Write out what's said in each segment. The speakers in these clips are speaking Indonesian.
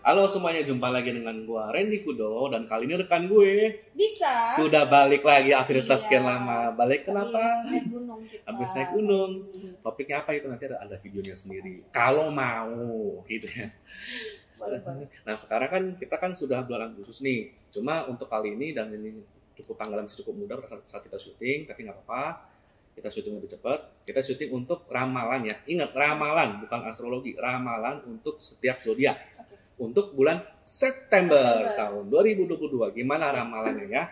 Halo semuanya, jumpa lagi dengan gue Randy Fudo dan kali ini rekan gue Bisa. sudah balik lagi akhirnya setelah Iya. sekian lama. Balik kenapa? Habis naik gunung kita. Habis naik gunung. Topiknya apa itu nanti ada videonya sendiri. Kalau mau gitu ya. Boleh. Nah sekarang kan kita kan sudah bulan Agustus nih. Cuma untuk kali ini dan ini cukup tanggal masih cukup muda saat kita syuting, tapi nggak apa-apa. Kita syuting lebih cepat. Kita syuting untuk ramalan ya. Ingat, ramalan bukan astrologi. Ramalan untuk setiap zodiak. Untuk bulan September tahun 2022. Gimana ramalannya ya?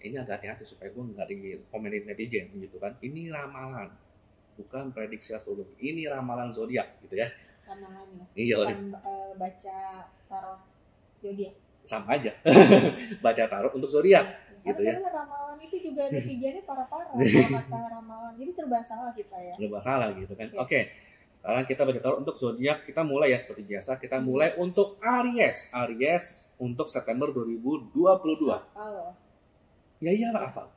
Ini agak hati-hati supaya gue nggak dikomenin netizen gitu kan. Ini ramalan, bukan prediksi astrologi. Ini ramalan zodiak gitu ya. Ramalan ya. Iya. Bukan baca tarot zodiak. Sama aja. Baca tarot untuk zodiak gitu ya. Karena ramalan itu juga netizennya parah-parah kalau kata ramalan. Jadi serba salah kita ya. Serba salah gitu kan. Oke. Sekarang kita baca tarot untuk zodiak. Kita mulai ya seperti biasa. Kita mulai untuk Aries. Aries untuk September 2022. Halo. Ya iyalah hafal.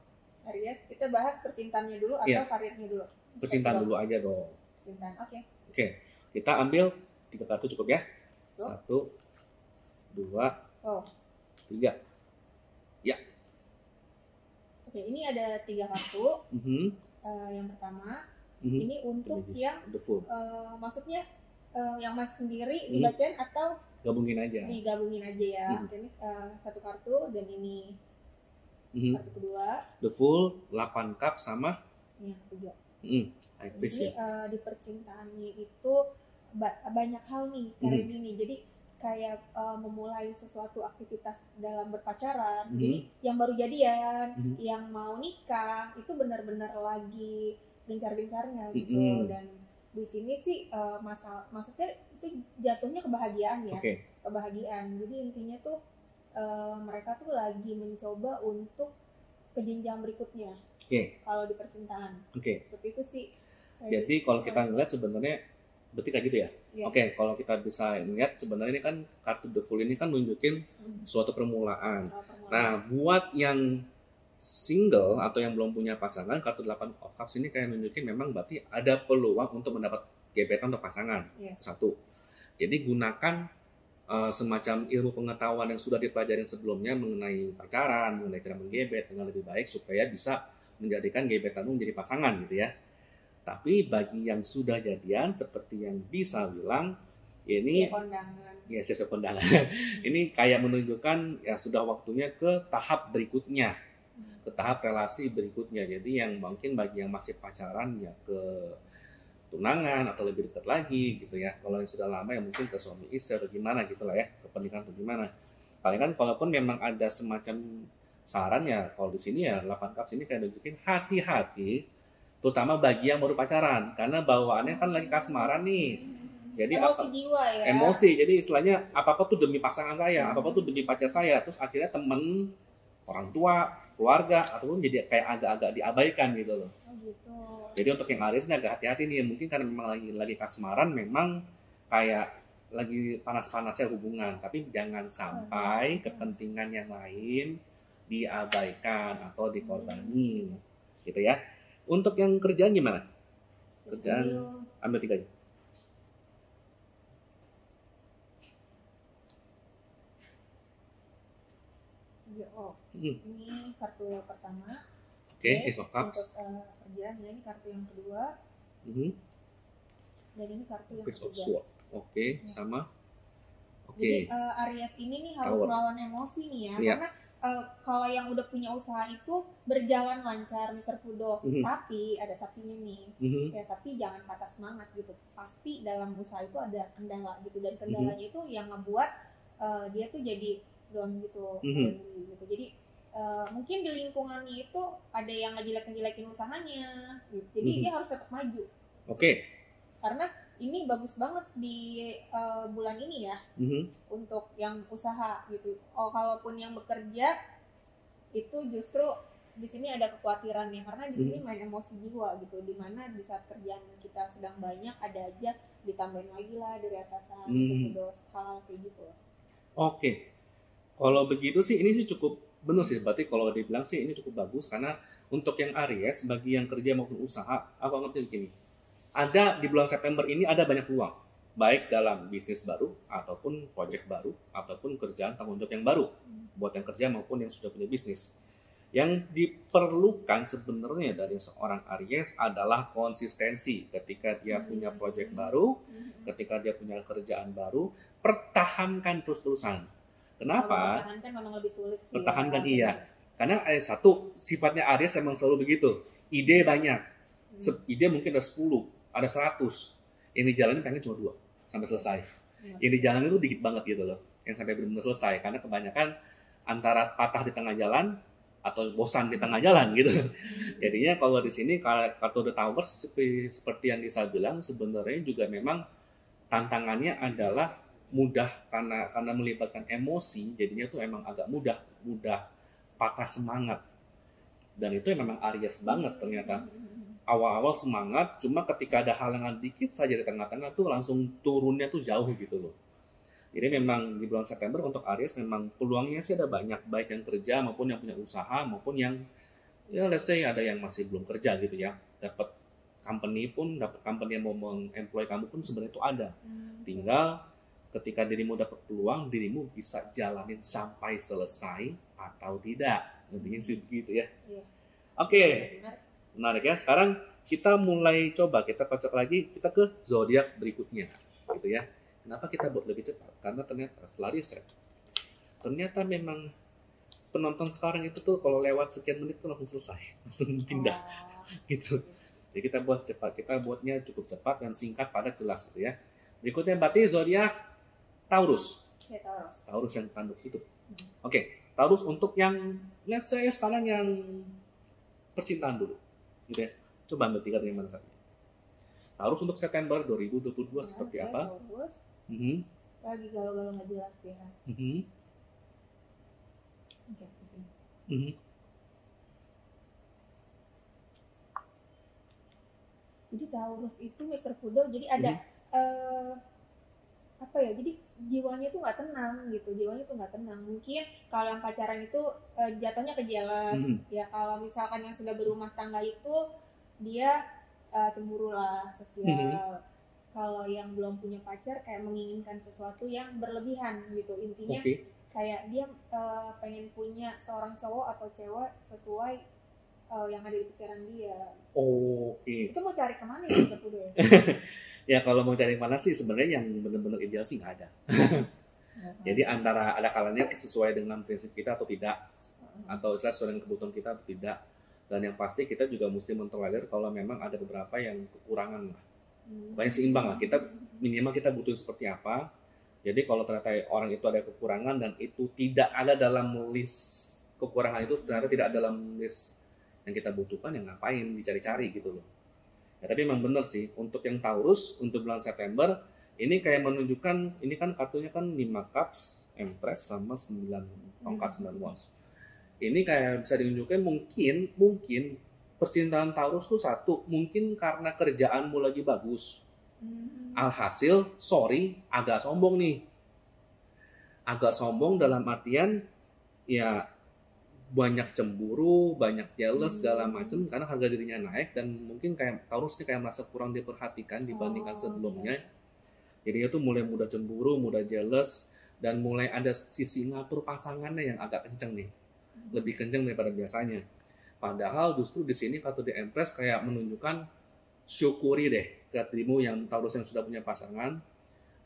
Aries, kita bahas percintaannya dulu atau karirnya dulu? Percintaan dulu aja dong. Percintaan, oke. Oke. Kita ambil 3 kartu cukup ya. 1, 2, 3. Ya. Oke, ini ada 3 kartu. Yang pertama. Ini untuk yang maksudnya yang Mas sendiri dibacain atau gabungin aja? Digabungin aja ya. Ini 1 kartu dan ini kartu kedua. The Fool, 8 cup sama? Iya, 3. Jadi di percintaannya itu banyak hal nih karir ini. Jadi kayak memulai sesuatu aktivitas dalam berpacaran. Jadi yang baru jadian, yang mau nikah itu benar-benar lagi gencar-gencarnya gitu. Dan di sini sih maksudnya itu jatuhnya kebahagiaan ya. Kebahagiaan. Jadi intinya tuh mereka tuh lagi mencoba untuk ke jenjang berikutnya. Kalau di percintaan. Seperti itu sih. Jadi kalau kita ngeliat sebenarnya berarti kayak gitu ya. Kalau kita bisa lihat sebenarnya ini kan kartu The Fool ini kan nunjukin suatu permulaan. Nah, buat yang single atau yang belum punya pasangan, kartu 8 of cups ini kayak nunjukin memang berarti ada peluang untuk mendapat gebetan untuk pasangan. 1. Jadi gunakan semacam ilmu pengetahuan yang sudah dipelajari sebelumnya mengenai pacaran, mengenai cara menggebet dengan lebih baik supaya bisa menjadikan gebetanmu menjadi pasangan gitu ya. Tapi bagi yang sudah jadian seperti yang bisa bilang ini siap kondangan. Ini kayak menunjukkan ya sudah waktunya ke tahap berikutnya. Ke tahap relasi berikutnya. Jadi yang mungkin bagi yang masih pacaran ya ke tunangan atau lebih dekat lagi gitu ya. Kalau yang sudah lama ya mungkin ke suami istri atau gimana gitu lah ya, ke pernikahan atau gimana. Paling kan kalaupun memang ada semacam saran ya, kalau di sini ya 8 cups ini kayak nunjukin hati-hati, terutama bagi yang baru pacaran karena bawaannya kan lagi kasmaran nih. Jadi jiwa ya. Emosi. Jadi istilahnya apa-apa tuh demi pasangan saya, apa-apa tuh demi pacar saya. Terus akhirnya temen, orang tua, keluarga ataupun jadi kayak agak-agak diabaikan gitu loh. Jadi untuk yang Aries ini agak hati-hati nih, mungkin karena memang lagi kasmaran, memang kayak lagi panas-panasnya hubungan, tapi jangan sampai kepentingan yang lain diabaikan atau dikorbanin, gitu ya. Untuk yang kerjaan gimana? Kerjaan ambil 3 aja. Ini kartu pertama. Ace of Cups. Untuk kerjaan ya, ini kartu yang kedua. Dan ini kartu yang Page of ketiga. Sword. Sama. Jadi Aries ini nih harus melawan emosi nih ya. Karena kalau yang udah punya usaha itu berjalan lancar, Mr. Fudo. Tapi ada tapinya nih. Ya, tapi jangan patah semangat gitu. Pasti dalam usaha itu ada kendala gitu. Dan kendalanya itu yang ngebuat dia tuh jadi down gitu. Jadi mungkin di lingkungannya itu ada yang ngejelek-jelekin usahanya gitu. Jadi dia harus tetap maju. Karena ini bagus banget di bulan ini ya. Untuk yang usaha gitu. Kalaupun yang bekerja itu justru di sini ada kekhawatirannya karena di sini main emosi jiwa gitu. Dimana di saat kerjaan kita sedang banyak ada aja ditambahin lagi lah dari atasan hal-hal kayak gitu. Kalau begitu sih ini sih cukup benar sih, berarti kalau dibilang sih ini cukup bagus karena untuk yang Aries bagi yang kerja maupun usaha, aku ngerti gini. Ada di bulan September ini ada banyak peluang. baik dalam bisnis baru ataupun proyek baru ataupun kerjaan tanggung jawab yang baru buat yang kerja maupun yang sudah punya bisnis. Yang diperlukan sebenarnya dari seorang Aries adalah konsistensi. Ketika dia punya proyek baru, ketika dia punya kerjaan baru, pertahankan terus-terusan. Kenapa? Pertahankan memang lebih sulit sih. Pertahankan iya. Karena satu, sifatnya Aries memang selalu begitu. Ide banyak. Ide mungkin ada 10, ada 100. Yang dijalanin pengen cuma 2 sampai selesai. Yang dijalanin itu dikit banget gitu loh. Yang sampai benar-benar selesai. Karena kebanyakan antara patah di tengah jalan atau bosan di tengah jalan gitu. Jadinya kalau di sini kartu The Tower seperti yang Lisa bilang, sebenarnya juga memang tantangannya adalah mudah karena melibatkan emosi, jadinya tuh emang agak mudah patah semangat. Dan itu memang Aries banget ternyata. Awal-awal semangat, cuma ketika ada halangan dikit saja di tengah-tengah tuh langsung turunnya tuh jauh gitu loh. Jadi memang di bulan September untuk Aries memang peluangnya sih ada banyak, baik yang kerja maupun yang punya usaha maupun yang ya let's say ada yang masih belum kerja gitu ya. Dapat company yang mau meng-employ kamu pun sebenarnya itu ada. Tinggal ketika dirimu dapat peluang, dirimu bisa jalanin sampai selesai atau tidak. Intinya sih begitu ya. Oke. Menarik ya. Sekarang kita mulai coba kita kocok lagi, kita ke zodiak berikutnya gitu ya. Kenapa kita buat lebih cepat? Karena ternyata setelah riset, ternyata memang penonton sekarang itu tuh kalau lewat sekian menit tuh langsung selesai, langsung pindah, gitu. Jadi kita buat cepat, kita buatnya cukup cepat dan singkat, padat, jelas gitu ya. Berikutnya berarti zodiak Taurus. Ya, Taurus yang tanduk itu. Oke, Taurus untuk yang let's say sekarang yang percintaan dulu, gitu ya. Coba Mbak Tika dari mana saja. Taurus untuk September 2022 seperti apa? Taurus. Lagi galau-galau nggak jelas ya. Jadi Taurus itu Mr. Fudo, jadi ada apa ya? Jadi jiwanya tuh nggak tenang gitu. Mungkin kalau yang pacaran itu jatuhnya ke jealous. Ya kalau misalkan yang sudah berumah tangga itu dia cemburu lah, sosial. Kalau yang belum punya pacar kayak menginginkan sesuatu yang berlebihan gitu. Intinya kayak dia pengen punya seorang cowok atau cewek sesuai yang ada di pikiran dia. Itu mau cari kemana ya Mr. Fudo ya? Ya kalau mau cari mana sih sebenarnya yang benar-benar ideal sih nggak ada. Jadi antara ada kalanya sesuai dengan prinsip kita atau tidak, atau sesuai dengan kebutuhan kita atau tidak. Dan yang pasti kita juga mesti mentolerir kalau memang ada beberapa yang kekurangan lah. Pokoknya seimbang lah. Kita minimal kita butuh seperti apa. Jadi kalau ternyata orang itu ada kekurangan dan itu tidak ada dalam list kekurangan itu, ternyata tidak ada dalam list yang kita butuhkan, yang ngapain dicari-cari gitu loh. Ya, tapi memang benar sih untuk yang Taurus untuk bulan September ini kayak menunjukkan, ini kan kartunya kan 5 cups, Empress sama 9 tongkat 9 wands. Ini kayak bisa ditunjukkan mungkin percintaan Taurus tuh satu, mungkin karena kerjaanmu lagi bagus. Alhasil, agak sombong nih. Agak sombong dalam artian ya banyak cemburu, banyak jealous segala macam karena harga dirinya naik dan mungkin kayak Taurus ini kayak merasa kurang diperhatikan dibandingkan sebelumnya. Jadi dia tuh mulai mudah cemburu, mudah jealous dan mulai ada sisi ngatur pasangannya yang agak kenceng nih. Lebih kenceng daripada biasanya. Padahal justru di sini kartu The Empress kayak menunjukkan syukuri deh ke dirimu yang Taurus yang sudah punya pasangan.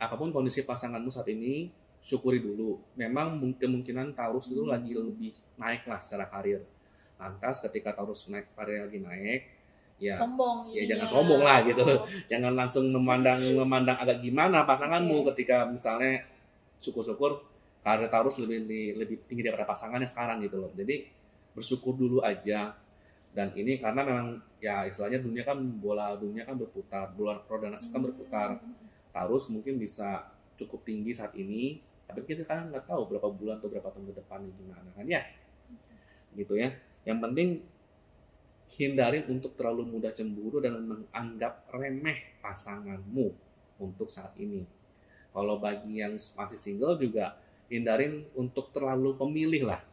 Apapun kondisi pasanganmu saat ini, syukuri dulu. Memang kemungkinan Taurus itu lagi lebih naik lah secara karir. Lantas ketika Taurus naik karir lagi naik, ya jangan sombong lah gitu. Jangan langsung memandang agak gimana pasanganmu ketika misalnya syukur-syukur karir Taurus lebih tinggi daripada pasangannya sekarang gitu loh. Jadi bersyukur dulu aja. Dan ini karena memang ya istilahnya bola dunia kan berputar, bola roda nasib kan berputar. Taurus mungkin bisa cukup tinggi saat ini, tapi kita kan nggak tahu berapa bulan atau berapa tahun ke depan gimana kan ya. Gitu ya. Yang penting hindarin untuk terlalu mudah cemburu dan menganggap remeh pasanganmu untuk saat ini. Kalau bagi yang masih single juga hindarin untuk terlalu pemilih lah.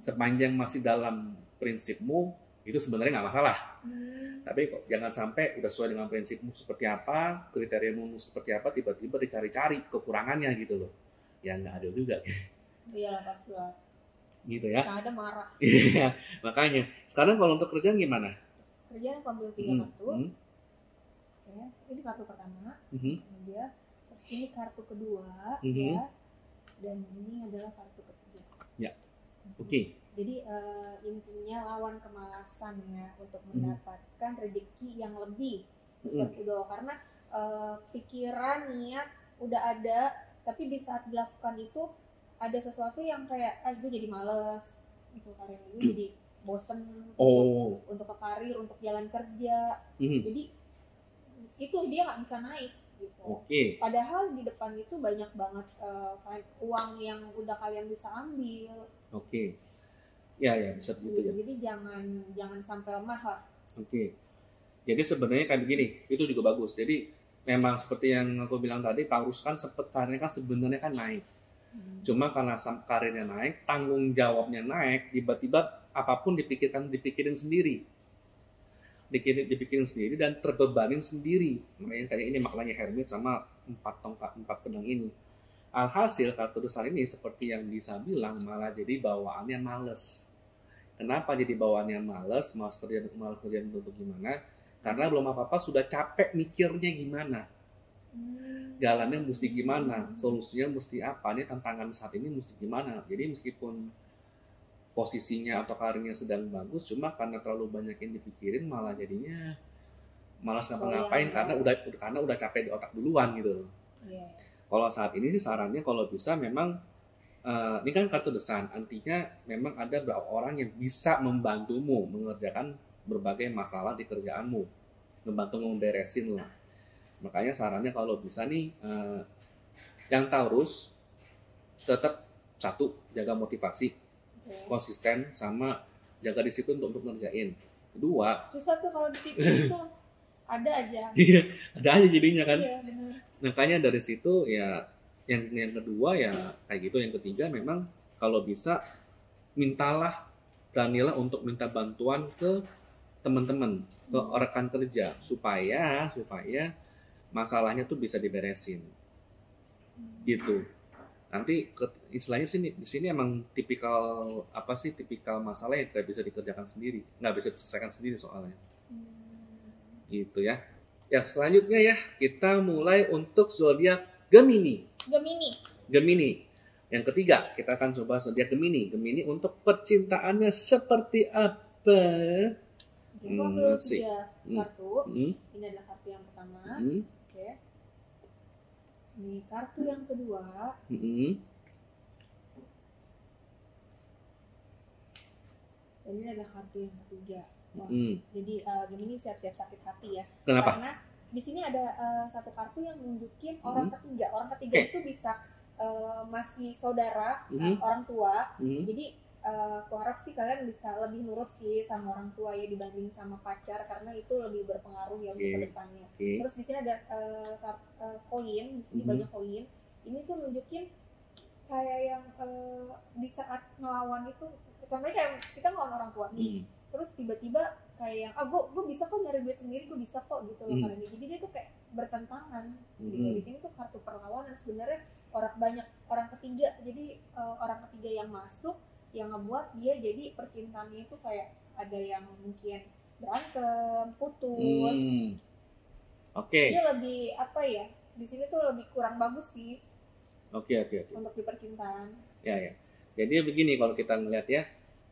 Sepanjang masih dalam prinsipmu, itu sebenarnya nggak masalah. Tapi kok jangan sampai udah sesuai dengan prinsipmu seperti apa, kriteriamu seperti apa, tiba-tiba dicari-cari kekurangannya gitu loh. Ya nggak ada juga. Iya pasti lah. Gitu ya. Nggak ada marah. Iya, makanya. Sekarang kalau untuk kerjaan gimana? Kerjaan aku ambil 3 kartu. Ya, ini kartu pertama. Dia. Terus ini kartu kedua, ya. Dan ini adalah kartu ketiga. Ya. Oke. Jadi intinya lawan kemalasan ya untuk mendapatkan rezeki yang lebih, Mr. Fudo, karena pikiran, niat udah ada, tapi di saat dilakukan itu ada sesuatu yang kayak gue jadi males gitu, karir gue jadi bosen untuk ke karir, untuk jalan kerja, jadi itu dia nggak bisa naik gitu. Padahal di depan itu banyak banget uang yang udah kalian bisa ambil. Ya bisa begitu ya. Jadi jangan sampai lemah lah. Jadi sebenarnya kayak begini, itu juga bagus. Jadi memang seperti yang aku bilang tadi, Taurus kan karirnya kan sebenarnya kan naik. Cuma karena karirnya naik, tanggung jawabnya naik, tiba-tiba apapun dipikirin sendiri. Dipikirin sendiri dan terbebanin sendiri. Makanya kayak ini maknanya Hermit sama 4 tongkat, 4 pedang ini. Alhasil kartu besar ini seperti yang bisa bilang malah jadi bawaannya males. Kenapa jadi bawaannya males kerja untuk gimana? Karena belum apa-apa sudah capek mikirnya gimana. Jalannya mesti gimana, solusinya mesti apa, ini tantangan saat ini mesti gimana. Jadi meskipun posisinya atau karirnya sedang bagus, cuma karena terlalu banyak yang dipikirin malah jadinya malas ngapa-ngapain karena udah capek di otak duluan gitu. Kalau saat ini sih sarannya kalau bisa memang ini kan kartu desan, artinya memang ada beberapa orang yang bisa membantumu mengerjakan berbagai masalah di kerjaanmu, membantu memberesin lah. Makanya sarannya kalau bisa nih, yang Taurus tetap satu, jaga motivasi, konsisten, sama jaga disiplin untuk ngerjain. Kedua, susah tuh kalau disiplin itu ada aja. Iya, ada aja jadinya kan. Iya, benar. Makanya dari situ ya. Yang kedua ya kayak gitu. Yang ketiga memang kalau bisa beranilah untuk minta bantuan ke teman-teman, ke rekan kerja supaya masalahnya tuh bisa diberesin. Gitu. Nanti istilahnya di sini emang tipikal masalah yang tidak bisa dikerjakan sendiri, nggak bisa diselesaikan sendiri soalnya. Gitu ya. Ya selanjutnya ya kita mulai untuk zodiak Gemini. Yang ketiga, kita akan coba zodiak Gemini. Gemini untuk percintaannya seperti apa? Aku ambil 3 kartu. Ini adalah kartu yang pertama. Oke. Ini kartu yang kedua. Dan ini adalah kartu yang ketiga. Jadi Gemini siap-siap sakit hati ya. Kenapa? Karena di sini ada satu kartu yang nunjukin orang ketiga. Orang ketiga itu bisa masih saudara, orang tua. Jadi aku harap sih kalian bisa lebih nurut sih sama orang tua ya dibanding sama pacar, karena itu lebih berpengaruh ya untuk kedepannya. Terus di sini ada koin, di sini banyak koin. Ini tuh nunjukin kayak yang di saat ngelawan itu, contohnya kayak kita ngelawan orang tua nih. Terus tiba-tiba kayak yang gue bisa kok nyari duit sendiri, gue bisa kok gitu loh karena jadi dia tuh kayak bertentangan gitu. Di sini tuh kartu perlawanan sebenarnya banyak orang ketiga, jadi orang ketiga yang masuk yang ngebuat dia jadi percintaannya itu kayak ada yang mungkin berantem, putus. Dia lebih apa ya, di sini tuh lebih kurang bagus sih. Oke. Untuk di percintaan. Ya. Jadi begini kalau kita ngeliat ya.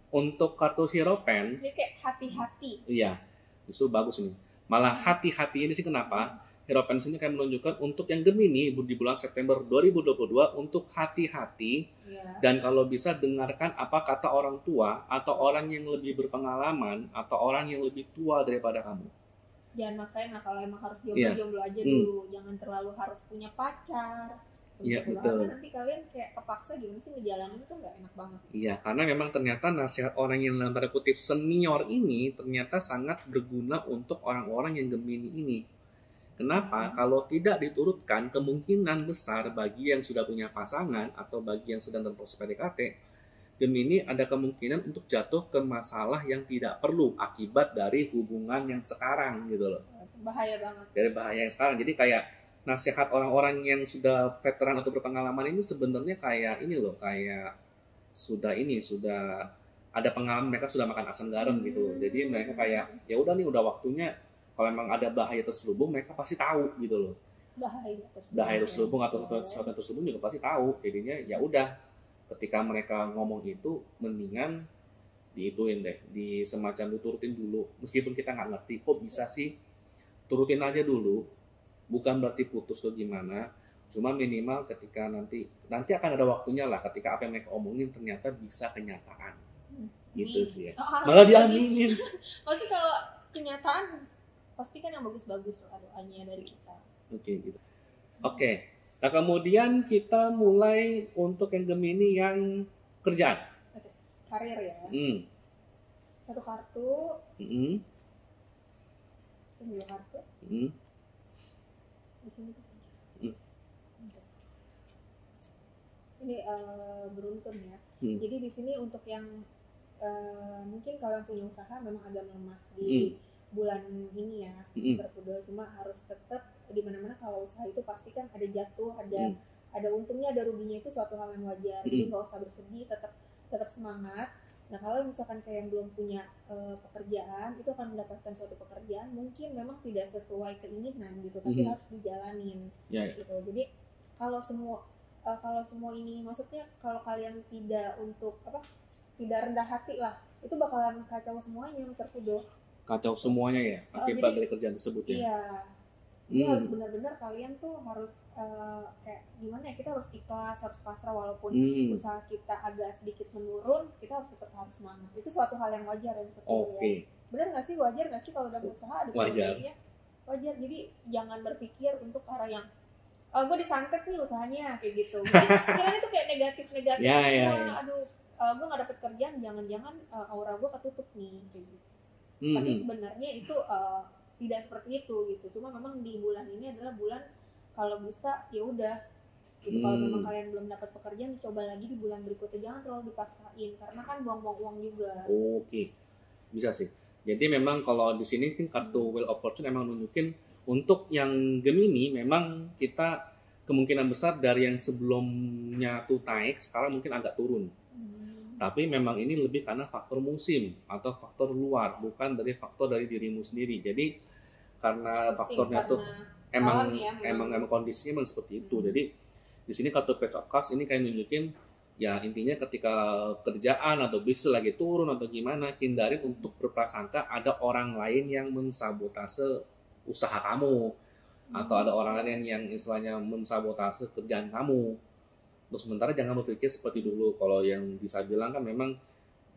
Untuk kartu Hierophant, jadi kayak hati-hati. Iya, justru bagus ini. Malah hati-hati ini sih kenapa? Hierophant ini kayak menunjukkan untuk yang Gemini di bulan September 2022 untuk hati-hati. Dan kalau bisa dengarkan apa kata orang tua atau orang yang lebih berpengalaman atau orang yang lebih tua daripada kamu. Jangan maksain lah, kalau emang harus jomblo aja dulu. Jangan terlalu harus punya pacar. Iya betul. Nanti kalian kayak kepaksa gimana sih ngejalanin itu nggak enak banget. Iya, karena memang ternyata nasihat orang yang dalam tanda kutip senior ini ternyata sangat berguna untuk orang-orang yang Gemini ini. Kenapa? Kalau tidak diturutkan, kemungkinan besar bagi yang sudah punya pasangan atau bagi yang sedang dalam proses PDKT, Gemini ada kemungkinan untuk jatuh ke masalah yang tidak perlu akibat dari hubungan yang sekarang gitu loh. Bahaya banget. Dari bahaya yang sekarang. Jadi kayak nasihat orang-orang yang sudah veteran atau berpengalaman ini sebenarnya kayak ini loh, kayak sudah ada pengalaman, mereka sudah makan asam garam gitu. Jadi mereka kayak ya udah nih, udah waktunya, kalau memang ada bahaya terselubung mereka pasti tahu gitu loh. Bahaya terselubung atau sesuatu terselubung juga pasti tahu. Jadinya ya udah, ketika mereka ngomong itu mendingan diituin deh, di semacam diturutin dulu, meskipun kita nggak ngerti kok bisa sih, turutin aja dulu, bukan berarti putus atau gimana, cuma minimal ketika nanti akan ada waktunya lah, ketika apa yang mereka omongin ternyata bisa kenyataan. Gitu sih ya. Malah diaminin. Pasti kalau kenyataan pasti kan yang bagus-bagus lah doanya dari kita. Oke, gitu. Oke. Nah, kemudian kita mulai untuk yang Gemini yang kerjaan. Oke. Karir ya. Satu kartu. Dua kartu. Di sini tuh. Ini beruntun ya. Jadi di sini untuk yang mungkin kalau yang punya usaha memang agak melemah di bulan ini ya, Pudo. Cuma harus tetap di mana-mana kalau usaha itu pasti kan ada jatuh, ada untungnya, ada ruginya, itu suatu hal yang wajar. Jadi nggak usah bersedih, tetap semangat. Nah kalau misalkan kayak yang belum punya pekerjaan, itu akan mendapatkan suatu pekerjaan mungkin memang tidak sesuai keinginan gitu, tapi harus dijalanin gitu. Jadi kalau semua ini, maksudnya kalau kalian tidak rendah hati lah, itu bakalan kacau semuanya, Mr. Pudo. Kacau semuanya ya akibat dari kerjaan tersebut ya. Iya. Jadi harus benar-benar kalian tuh harus kayak gimana ya, kita harus ikhlas, harus pasrah, walaupun usaha kita agak sedikit menurun, kita tetap harus semangat. Itu suatu hal yang wajar ya, Mr. Pudo. Ya. Benar nggak sih, wajar nggak sih kalau dalam usaha ada turunnya? Wajar. Jadi jangan berpikir untuk arah yang gue disantet nih usahanya kayak gitu. Pikiran itu kayak negatif. Aduh, gue nggak dapet kerjaan, jangan-jangan aura gue ketutup nih kayak gitu. Tapi sebenarnya itu tidak seperti itu gitu. Cuma memang di bulan ini adalah bulan kalau bisa ya udah gitu. Kalau memang kalian belum dapat pekerjaan, dicoba lagi di bulan berikutnya, jangan terlalu dipaksain karena kan buang-buang uang juga. Oke. Bisa sih. Jadi memang kalau di sini kan kartu Wheel of Fortune emang nunjukin untuk yang Gemini memang kita kemungkinan besar dari yang sebelumnya tuh naik sekarang mungkin agak turun. Tapi memang ini lebih karena faktor musim atau faktor luar, bukan dari faktor dari dirimu sendiri. Jadi karena faktornya tuh emang kondisinya memang seperti itu. Jadi di sini kartu Page of Cups ini kayak nunjukin ya, intinya ketika kerjaan atau bisnis lagi turun atau gimana, hindarin untuk berprasangka ada orang lain yang mensabotase usaha kamu, atau ada orang lain yang istilahnya mensabotase kerjaan kamu. Untuk sementara jangan berpikir seperti dulu. Kalau yang bisa bilang kan memang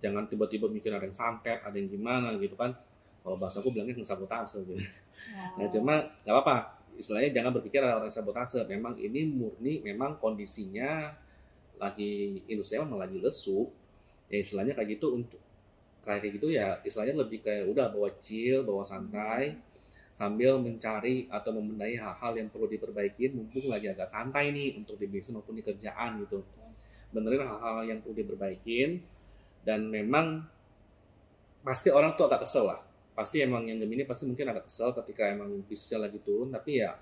jangan tiba-tiba mikir ada yang santet, ada yang gimana gitu kan. Kalau bahasa aku bilangnya sabotase gitu. Nah cuma nggak apa-apa. Istilahnya jangan berpikir ada orang yang sabotase. Memang ini murni memang kondisinya lagi, industri memang lagi lesu. Ya istilahnya kayak gitu, untuk kayak gitu ya istilahnya lebih kayak udah bawa chill, bawa santai, sambil mencari atau membenahi hal-hal yang perlu diperbaiki, mumpung lagi agak santai nih untuk di bisnis maupun di kerjaan gitu. Benerin hal-hal yang perlu diperbaikin, dan memang pasti orang tuh agak kesel lah. Pasti emang yang Gemini pasti mungkin agak kesel ketika emang bisnisnya lagi turun, tapi ya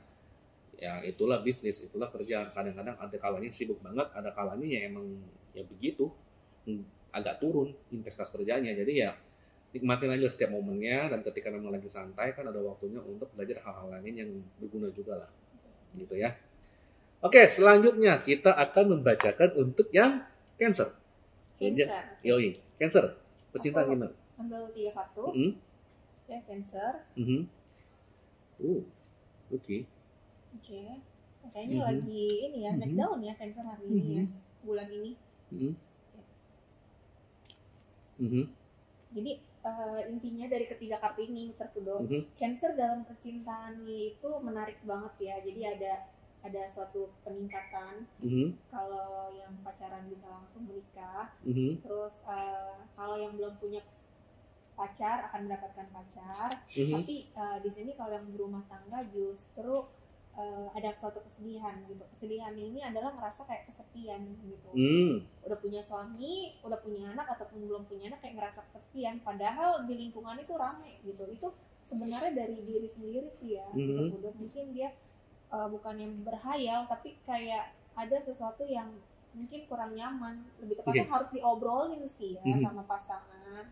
itulah bisnis, itulah kerjaan. Kadang-kadang ada kalanya sibuk banget, ada kalanya ya emang ya begitu, agak turun intensitas kerjanya. Jadi ya nikmatin aja setiap momennya, dan ketika memang lagi santai kan ada waktunya untuk belajar hal-hal lain yang berguna juga lah, gitu ya. Oke, selanjutnya kita akan membacakan untuk yang Cancer. Yoi, Cancer, pecinta gimana? Ambil 3 kartu. Ya, Cancer. Oke. Kayaknya lagi ini ya, naik daun ya Cancer hari ini ya, bulan ini. Jadi intinya dari ketiga kartu ini, Mr. Pudo, Cancer dalam percintaannya itu menarik banget ya. Jadi ada suatu peningkatan. Kalau yang pacaran bisa langsung menikah. Terus kalau yang belum punya pacar akan mendapatkan pacar. Tapi di sini kalau yang berumah tangga justru ada suatu kesedihan gitu. Kesedihan ini adalah ngerasa kayak kesepian gitu. Udah punya suami, udah punya anak ataupun belum punya anak kayak ngerasa kesepian. Padahal di lingkungan itu ramai gitu. Itu sebenarnya dari diri sendiri sih ya. Udah mungkin dia bukan yang berhayal, tapi kayak ada sesuatu yang mungkin kurang nyaman. Lebih tepatnya harus diobrolin sih ya sama pasangan.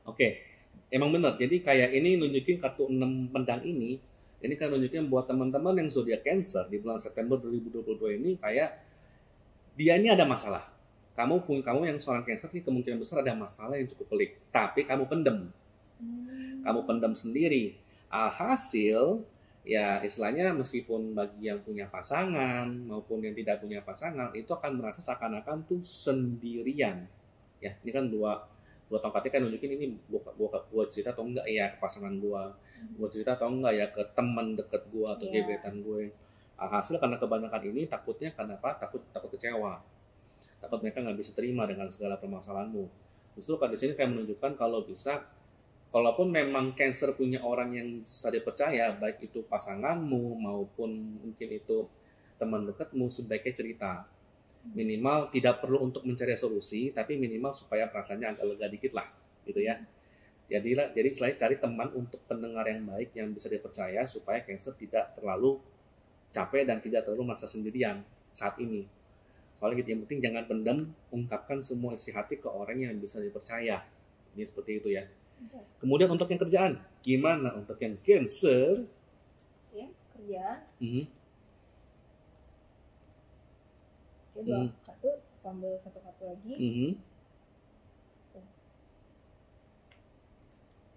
Oke. Emang benar. Jadi kayak ini nunjukin kartu 6 pedang ini. Ini kan nunjukin buat teman-teman yang zodiak Cancer di bulan September 2022 ini kayak dia ini ada masalah. Kamu yang seorang Cancer ini kemungkinan besar ada masalah yang cukup pelik, tapi kamu pendem. Kamu pendem sendiri. Alhasil ya istilahnya meskipun bagi yang punya pasangan maupun yang tidak punya pasangan itu akan merasa seakan-akan tuh sendirian. Ya, ini kan dua tongkatnya kan nunjukin ini buat cerita atau enggak ya ke pasangan gua, buat cerita atau enggak ya ke teman deket gua atau gebetan gue. Hasil karena kebanyakan ini takutnya kenapa? Takut kecewa, takut mereka nggak bisa terima dengan segala permasalahanmu. Justru kan di sini kayak menunjukkan kalau bisa, kalaupun memang Cancer punya orang yang bisa dipercaya, baik itu pasanganmu maupun mungkin itu teman dekatmu, sebaiknya cerita. Minimal tidak perlu untuk mencari solusi, tapi minimal supaya perasaannya agak lega dikit lah, gitu ya. Jadi selain cari teman untuk pendengar yang baik yang bisa dipercaya supaya Cancer tidak terlalu capek dan tidak terlalu merasa sendirian saat ini. Soalnya gitu, yang penting jangan pendam, ungkapkan semua isi hati ke orang yang bisa dipercaya. Ini seperti itu ya. Kemudian untuk yang kerjaan, gimana untuk yang Cancer? Ya, kerjaan. Dua kartu, tambah satu kartu lagi.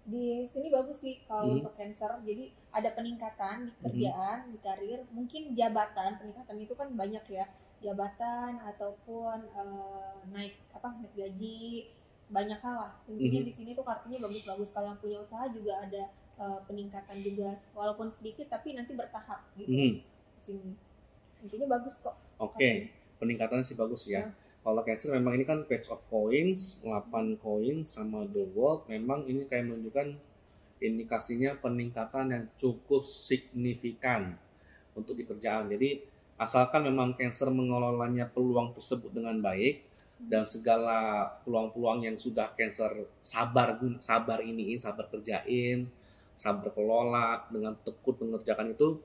Di sini bagus sih kalau untuk Cancer, jadi ada peningkatan di kerjaan, di karir, mungkin jabatan. Peningkatan itu kan banyak ya, jabatan ataupun naik gaji, banyak hal lah. Intinya di sini tuh kartunya bagus-bagus. Kalau yang punya usaha juga ada peningkatan juga, walaupun sedikit tapi nanti bertahap gitu. Di sini intinya bagus kok. Oke. Peningkatannya sih bagus ya. Kalau Cancer memang ini kan Page of Coins, 8 koin sama The World, memang ini kayak menunjukkan indikasinya peningkatan yang cukup signifikan untuk di kerjaan. Jadi asalkan memang Cancer mengelolanya peluang tersebut dengan baik dan segala peluang-peluang yang sudah Cancer sabar kerjain, sabar kelola dengan tekun mengerjakan itu,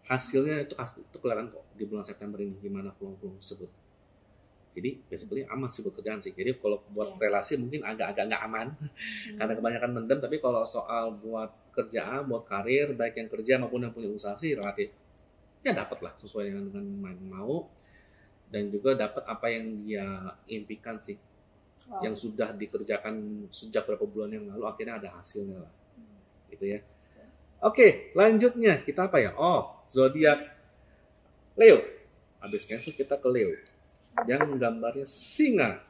hasilnya itu kelihatan kok di bulan September ini gimana peluang-peluang tersebut. Jadi basically aman sih buat kerjaan sih. Jadi kalau buat relasi mungkin agak-agak nggak aman karena kebanyakan mendem. Tapi kalau soal buat kerjaan, buat karir, baik yang kerja maupun yang punya usaha sih relatif ya dapat lah sesuai dengan mau, dan juga dapat apa yang dia impikan sih, yang sudah dikerjakan sejak beberapa bulan yang lalu akhirnya ada hasilnya lah, gitu ya. Oke, lanjutnya kita apa ya? Oh, zodiak Leo. Habis Cancer kita ke Leo. Yang gambarnya singa.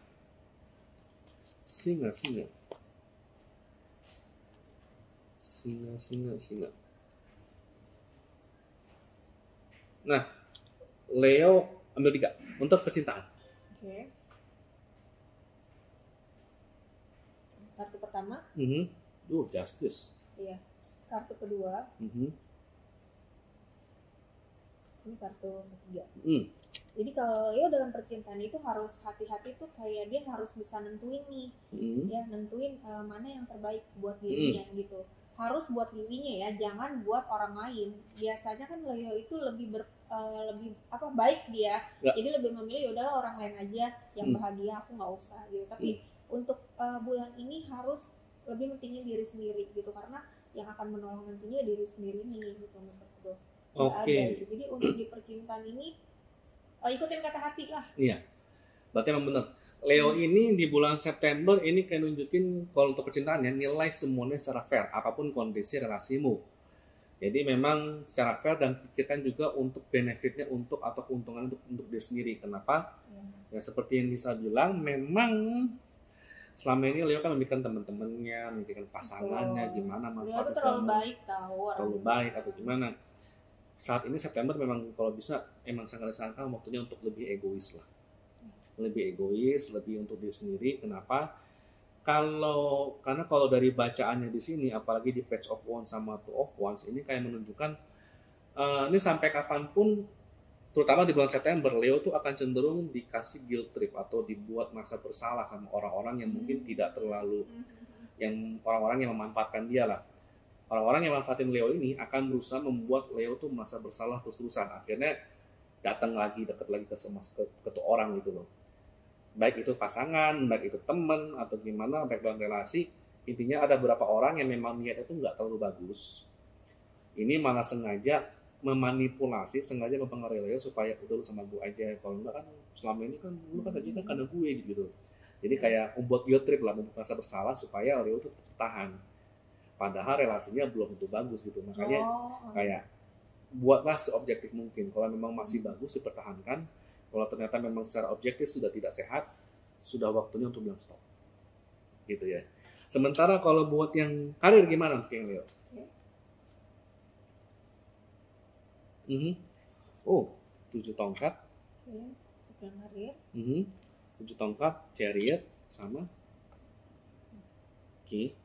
Singa. Nah, Leo ambil 3 untuk percintaan. Oke. Kartu pertama. Justice. Iya. Kartu kedua. Ini kartu ketiga. Jadi kalau Leo dalam percintaan itu harus hati-hati tuh, kayak dia harus bisa nentuin nih, ya nentuin mana yang terbaik buat dirinya gitu. Harus buat dirinya ya, jangan buat orang lain. Biasanya kan Leo itu lebih baik dia, jadi lebih memilih udahlah orang lain aja yang bahagia, aku nggak usah gitu. Tapi untuk bulan ini harus lebih mentingin diri sendiri gitu, karena yang akan menolong nantinya diri sendiri nih gitu maksudku. Oke. Jadi untuk di percintaan ini ikutin kata hati lah. Iya. Berarti emang benar. Leo ini di bulan September ini kayak nunjukin kalau untuk percintaan ya, nilai semuanya secara fair apapun kondisi relasimu. Jadi memang secara fair dan pikirkan juga untuk benefitnya atau keuntungan untuk diri sendiri. Kenapa? Ya seperti yang Lisa bilang, memang selama ini Leo kan memikirkan teman-temannya, memikirkan pasangannya, gimana manfaatnya. Leo itu terlalu baik terlalu baik atau gimana. Saat ini September memang kalau bisa emang sangat disarankan waktunya untuk lebih egois lah. Lebih egois, lebih untuk diri sendiri. Kenapa? Karena kalau dari bacaannya di sini, apalagi di Page of Wands sama Two of Wands, ini kayak menunjukkan ini sampai kapanpun, terutama di bulan September, Leo tuh akan cenderung dikasih guilt trip atau dibuat merasa bersalah sama orang-orang yang mungkin tidak terlalu, yang orang-orang yang memanfaatkan dia lah. Orang-orang yang manfaatin Leo ini akan berusaha membuat Leo tuh merasa bersalah terus-terusan. Akhirnya datang lagi, deket lagi ke orang gitu loh. Baik itu pasangan, baik itu teman, atau gimana, baik dalam relasi. Intinya ada beberapa orang yang memang niatnya tuh nggak terlalu bagus. Ini malah sengaja memanipulasi, sengaja mempengaruhi Leo supaya udah lu sama gue aja. Kalau enggak kan selama ini kan lu kan tadi kan karena gue gitu. Jadi kayak membuat guilt trip lah, membuat merasa bersalah supaya Leo tuh tertahan. Padahal relasinya belum tentu bagus gitu. Makanya kayak buatlah seobjektif mungkin. Kalau memang masih bagus dipertahankan. Kalau ternyata memang secara objektif sudah tidak sehat, sudah waktunya untuk bilang stop. Gitu ya. Sementara kalau buat yang karir gimana untuk yang Leo? Oh, 7 tongkat. Yang karir. 7 tongkat, chariot, sama. Oke.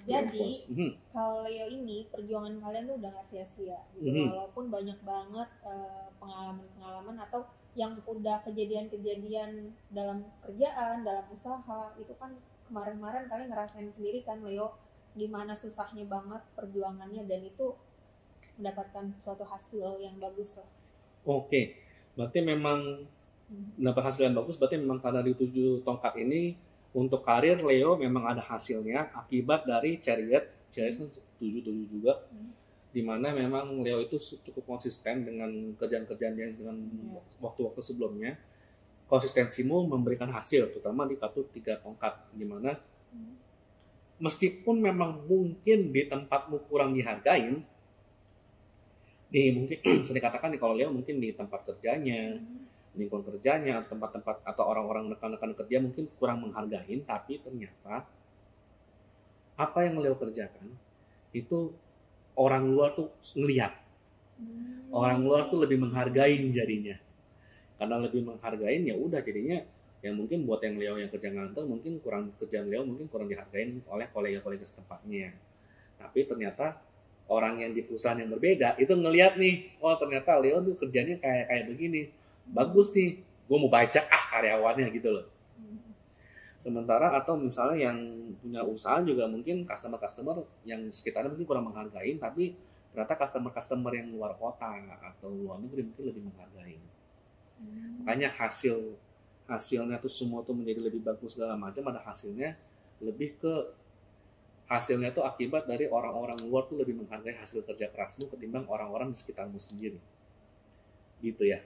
Jadi kalau Leo ini perjuangan kalian tuh udah gak sia-sia gitu. Walaupun banyak banget pengalaman-pengalaman atau yang udah kejadian-kejadian dalam kerjaan, dalam usaha, itu kan kemarin-kemarin kalian ngerasain sendiri kan Leo gimana susahnya banget perjuangannya, dan itu mendapatkan suatu hasil yang bagus loh. Oke, berarti memang mendapat hasil yang bagus, berarti memang karena di 7 tongkat ini untuk karir Leo memang ada hasilnya akibat dari chariot kan 7 juga, dimana memang Leo itu cukup konsisten dengan kerjaan-kerjaan yang dengan waktu-waktu sebelumnya. Konsistensimu memberikan hasil, terutama di kartu 3 tongkat, dimana meskipun memang mungkin di tempatmu kurang dihargain, mungkin bisa dikatakan kalau Leo mungkin di tempat kerjanya, lingkungan kerjanya, tempat-tempat atau orang-orang rekan-rekan kerja mungkin kurang menghargai, tapi ternyata apa yang Leo kerjakan itu orang luar tuh ngelihat. Orang luar tuh lebih menghargai jadinya. Karena lebih menghargai, ya udah jadinya ya mungkin buat yang Leo yang kerja ngantor mungkin kerjaan Leo mungkin kurang dihargain oleh kolega-kolega setempatnya. Tapi ternyata orang yang di perusahaan yang berbeda itu ngelihat nih, oh ternyata Leo tuh kerjanya kayak begini. Bagus nih, gue mau baca karyawannya gitu loh. Sementara atau misalnya yang punya usaha juga mungkin customer yang sekitarnya mungkin kurang menghargai, tapi ternyata customer yang luar kota atau luar negeri mungkin lebih menghargai. Makanya hasilnya tuh semua tuh menjadi lebih bagus segala macam, ada hasilnya lebih ke hasilnya tuh akibat dari orang-orang luar tuh lebih menghargai hasil kerja kerasmu ketimbang orang-orang di sekitarmu sendiri. Gitu ya.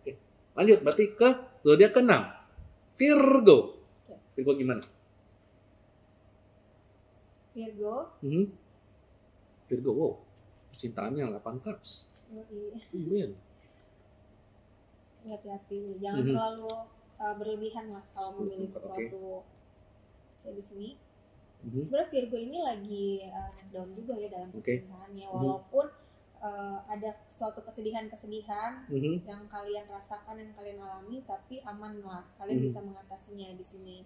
Oke. Lanjut, berarti ke zodiak ke-6. Virgo. Virgo gimana? Virgo, wow. Percintaannya 8 cups. Iya. Hati-hati, jangan terlalu berlebihan lah kalau memilih sesuatu kayak di sini. Sebenarnya Virgo ini lagi down juga ya dalam percintaannya, walaupun ada suatu kesedihan yang kalian rasakan, yang kalian alami, tapi aman lah, kalian bisa mengatasinya di sini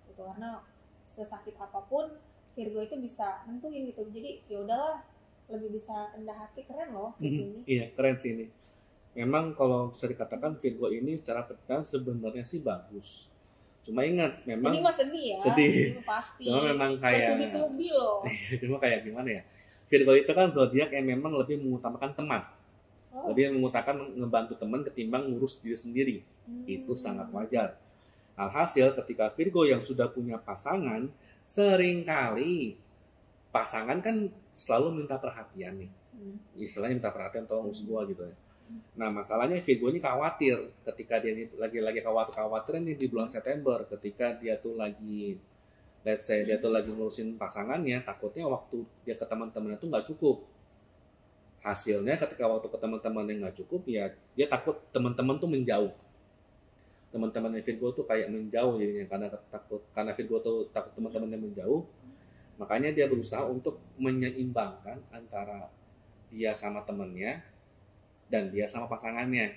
gitu. Karena sesakit apapun Virgo itu bisa nentuin gitu, jadi ya udahlah, lebih bisa rendah hati. Keren loh Virgo ini. Iya, keren sih ini. Memang kalau bisa dikatakan Virgo ini secara percintaan sebenarnya sih bagus. Cuma ingat, memang sedih ya. Pasti. Cuma memang kayak bertubi-tubi loh. Cuma kayak gimana ya? Virgo itu kan zodiak yang memang lebih mengutamakan teman. Lebih mengutamakan ngebantu teman ketimbang ngurus diri sendiri. Itu sangat wajar. Alhasil ketika Virgo yang sudah punya pasangan, seringkali pasangan kan selalu minta perhatian nih. Istilahnya minta perhatian, tolong urus gua gitu ya. Nah masalahnya Virgo ini khawatir ketika dia lagi khawatir nih di bulan September, ketika dia tuh lagi let's say dia tuh lagi ngurusin pasangannya, takutnya waktu dia ke teman-temannya tuh nggak cukup. Hasilnya ketika waktu ke teman-temannya nggak cukup, ya dia takut teman-teman tuh menjauh. Teman-temannya Virgo tuh kayak menjauh jadinya karena Virgo tuh takut teman-temannya menjauh. Makanya dia berusaha untuk menyeimbangkan antara dia sama temannya dan dia sama pasangannya.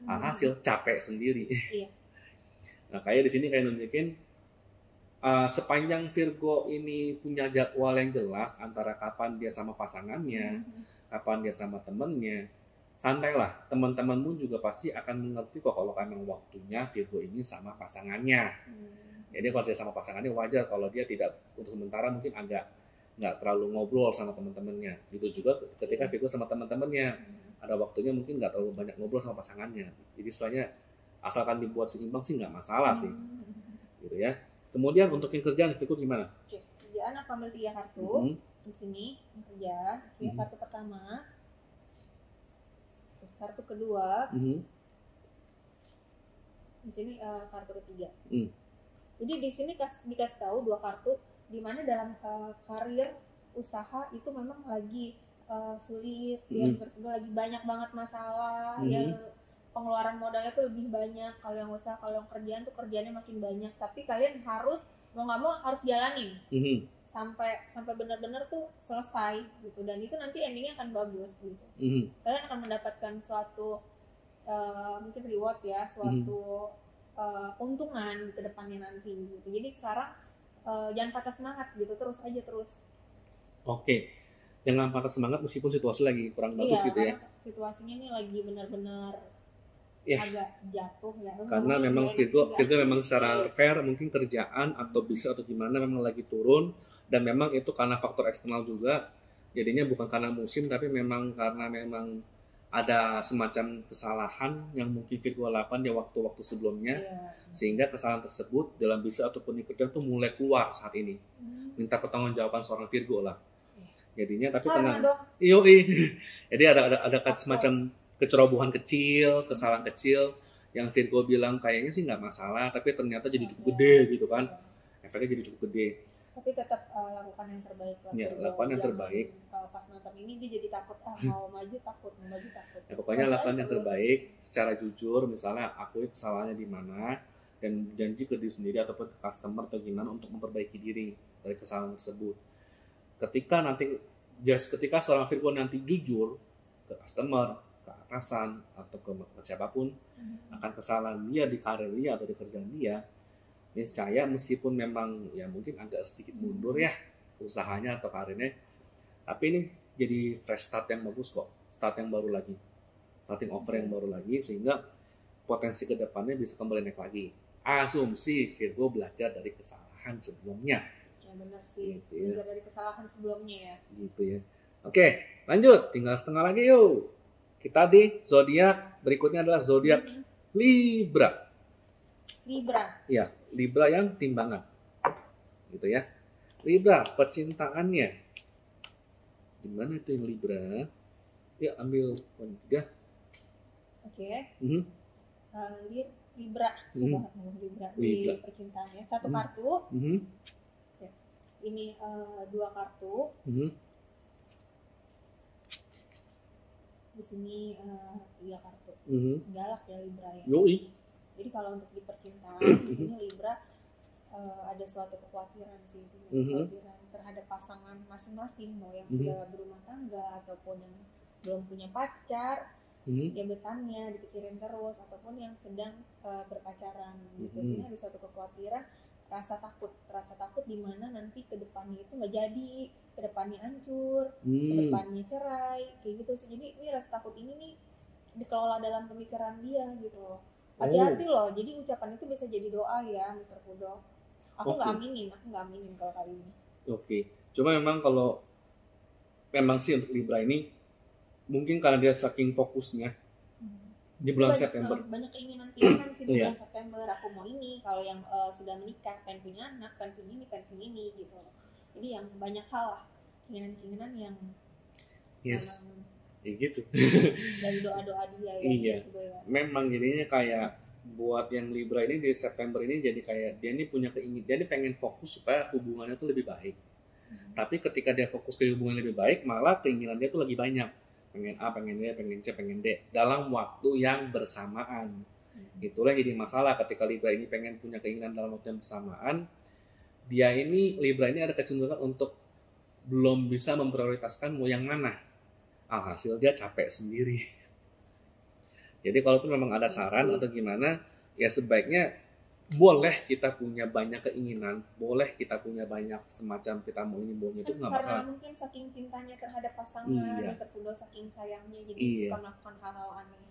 Hasil capek sendiri. Iya. Nah, kayak di sini kayak nunjukin sepanjang Virgo ini punya jadwal yang jelas antara kapan dia sama pasangannya, kapan dia sama temennya, santailah. Teman-temanmu juga pasti akan mengerti kok kalau emang waktunya Virgo ini sama pasangannya. Jadi kalau dia sama pasangannya wajar kalau dia tidak, untuk sementara mungkin agak nggak terlalu ngobrol sama teman-temannya. Gitu juga ketika Virgo sama teman-temannya, ada waktunya mungkin nggak terlalu banyak ngobrol sama pasangannya. Jadi soalnya asalkan dibuat seimbang sih nggak masalah sih, gitu ya. Kemudian untuk yang kerjaan Virgo gimana? Oke, kerjaan aku ambil 3 kartu. Di sini kerjaan, kartu pertama, kartu kedua, di sini kartu ketiga. Jadi di sini dikasih tahu 2 kartu di mana dalam karir usaha itu memang lagi sulit, yang lagi banyak banget masalah, yang pengeluaran modalnya tuh lebih banyak. Kalau yang usaha, kalau yang kerjaan tuh kerjaannya makin banyak. Tapi kalian harus mau nggak mau harus jalanin sampai benar-benar tuh selesai gitu, dan itu nanti endingnya akan bagus gitu. Kalian akan mendapatkan suatu mungkin reward ya, suatu keuntungan ke depannya nanti gitu. Jadi sekarang jangan patah semangat gitu, terus aja terus. Oke, jangan patah semangat meskipun situasi lagi kurang bagus gitu ya. Situasinya ini lagi benar-benar agak jatuh ya. Karena memang Virgo memang secara fair mungkin kerjaan atau bisnis atau gimana memang lagi turun, dan memang itu karena faktor eksternal juga. Jadinya bukan karena musim, tapi memang karena memang ada semacam kesalahan yang mungkin Virgo lakukan di waktu-waktu sebelumnya, sehingga kesalahan tersebut dalam bisnis ataupun di kerjaan tuh mulai keluar saat ini. Minta pertanggungjawaban seorang Virgo lah. Jadinya tapi tenang. Jadi ada semacam kecerobohan kecil, kesalahan kecil yang Virgo bilang kayaknya sih nggak masalah, tapi ternyata jadi cukup gede gitu kan. Efeknya jadi cukup gede. Tapi tetap lakukan yang terbaik lah. Ya, lakukan yang terbaik. Pas nonton ini dia jadi takut, mau maju takut. Ya, pokoknya lakukan yang terbaik secara jujur, misalnya akui kesalahannya di mana dan janji ke diri sendiri ataupun ke customer atau gimana untuk memperbaiki diri dari kesalahan tersebut. Ketika seorang Virgo nanti jujur ke customer, ke atasan atau ke siapapun akan kesalahan dia di karir dia atau di kerjaan dia, niscaya meskipun memang ya mungkin agak sedikit mundur ya usahanya atau karirnya, tapi ini jadi fresh start yang bagus kok, start yang baru lagi, starting over yang baru lagi, sehingga potensi kedepannya bisa kembali naik lagi. Asumsi Virgo belajar dari kesalahan sebelumnya. Ya benar sih, gitu ya. Belajar dari kesalahan sebelumnya ya. Gitu ya. Oke, lanjut, tinggal setengah lagi yuk. Kita di zodiak berikutnya adalah zodiak Libra. Ya, Libra yang timbangan. Gitu ya. Libra, percintaannya. Gimana itu yang Libra? Ya, ambil poin 3. Oke. Libra. Libra di percintaannya. 1 kartu. Ini 2 kartu. Di sini 3 kartu. Galak ya Libra ya. Yoi. Jadi kalau untuk di percintaan di sini Libra ada suatu kekhawatiran sih, kekhawatiran terhadap pasangan masing-masing, mau yang sudah berumah tangga ataupun yang belum punya pacar, gebetannya dipikirin terus, ataupun yang sedang berpacaran gitu. Ini ada suatu kekhawatiran, rasa takut di mana nanti kedepannya itu nggak jadi, kedepannya hancur, kedepannya cerai, kayak gitu sih. Jadi ini rasa takut ini nih dikelola dalam pemikiran dia gitu loh. Hati-hati loh, jadi ucapan itu bisa jadi doa ya, Mr. Pudo. Aku nggak aminin kalau kali ini. Oke, cuma memang kalau memang sih untuk Libra ini mungkin karena dia saking fokusnya di bulan September. Banyak keinginan sih di bulan September. Aku mau ini, kalau yang sudah menikah, pengen punya anak, pengen punya ini gitu. Jadi yang banyak hal lah, keinginan yang ya gitu. Dari doa-doa dia ya. Iya. Memang jadinya kayak buat yang Libra ini di September ini jadi kayak dia ini punya keinginan, dia ini pengen fokus supaya hubungannya tuh lebih baik. Tapi ketika dia fokus ke hubungan lebih baik, malah keinginan dia tuh lagi banyak. Pengen A, pengen B, pengen C, pengen D dalam waktu yang bersamaan. Itulah yang jadi masalah ketika Libra ini pengen punya keinginan dalam waktu yang bersamaan. Libra ini ada kecenderungan untuk belum bisa memprioritaskan mau yang mana. Alhasil dia capek sendiri. Jadi kalaupun memang ada saran atau gimana, ya sebaiknya boleh kita punya banyak keinginan, boleh kita punya banyak semacam kita mau ini mau itu nggak masalah. Karena mungkin saking cintanya terhadap pasangan, Mr. Fudo saking sayangnya jadi suka melakukan hal-hal aneh.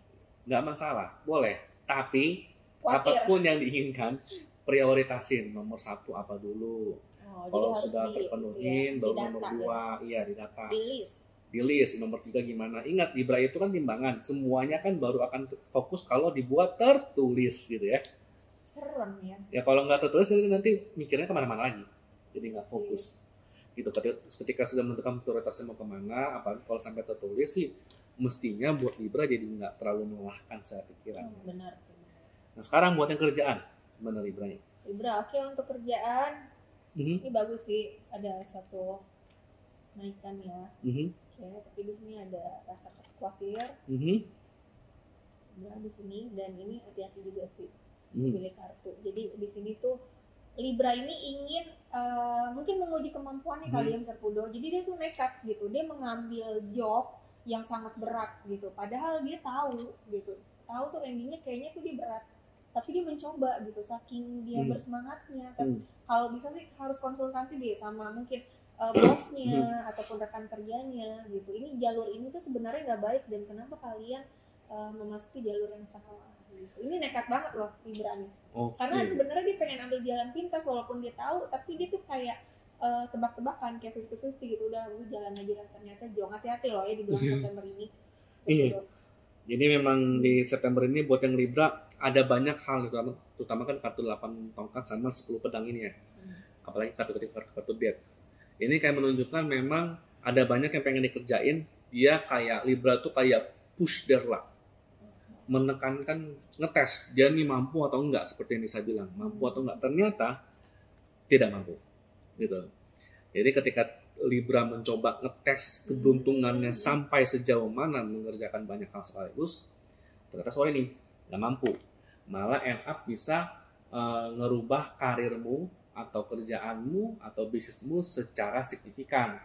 Nggak masalah, boleh. Tapi apapun yang diinginkan, prioritasin nomor 1 apa dulu. Kalau sudah terpenuhin, baru nomor 2, didata. Di list nomor 3 gimana? Ingat Libra itu kan timbangan, semuanya kan baru akan fokus kalau dibuat tertulis gitu ya. Serem ya. Ya kalau nggak tertulis nanti mikirnya kemana-mana lagi, jadi nggak fokus. Gitu. Ketika sudah menentukan prioritasnya mau kemana, apalagi kalau sampai tertulis sih, mestinya buat Libra jadi nggak terlalu melelahkan saya pikiran. Benar sih. Nah sekarang buat yang kerjaan, gimana Libranya? Libra, oke, untuk kerjaan ini bagus sih, ada satu kenaikan ya. Oke, tapi di sini ada rasa khawatir. Nah, di sini dan ini hati-hati juga sih pilih kartu. Jadi di sini tuh Libra ini ingin mungkin menguji kemampuannya kali ya Mr. Fudo. Jadi dia tuh nekat gitu, dia mengambil job yang sangat berat gitu. Padahal dia tahu tuh endingnya kayaknya tuh dia berat. Tapi dia mencoba gitu, saking dia bersemangatnya. Tapi kalau bisa sih harus konsultasi deh sama mungkin bosnya ataupun rekan kerjanya gitu. Ini jalur ini tuh sebenarnya nggak baik dan kenapa kalian memasuki jalur yang salah gitu. Ini nekat banget loh Libra nih. Karena sebenarnya dia pengen ambil jalan pintas walaupun dia tahu, tapi dia tuh kayak tebak-tebakan kayak 50-50 gitu. Udah jalan aja, ternyata jong, hati-hati loh ya di bulan September ini. Iya. Jadi memang di September ini buat yang Libra ada banyak hal, terutama kan kartu 8 tongkat sama 10 pedang ini ya. Apalagi kartu death. Ini kayak menunjukkan memang ada banyak yang pengen dikerjain. Dia kayak Libra tuh kayak push their luck, menekankan, ngetes dia nih mampu atau enggak, seperti yang Nisa bilang, mampu atau enggak. Ternyata tidak mampu gitu. Jadi ketika Libra mencoba ngetes keberuntungannya sampai sejauh mana mengerjakan banyak hal sekaligus, ternyata sorry nih, nggak mampu. Malah end up bisa ngerubah karirmu atau kerjaanmu atau bisnismu secara signifikan.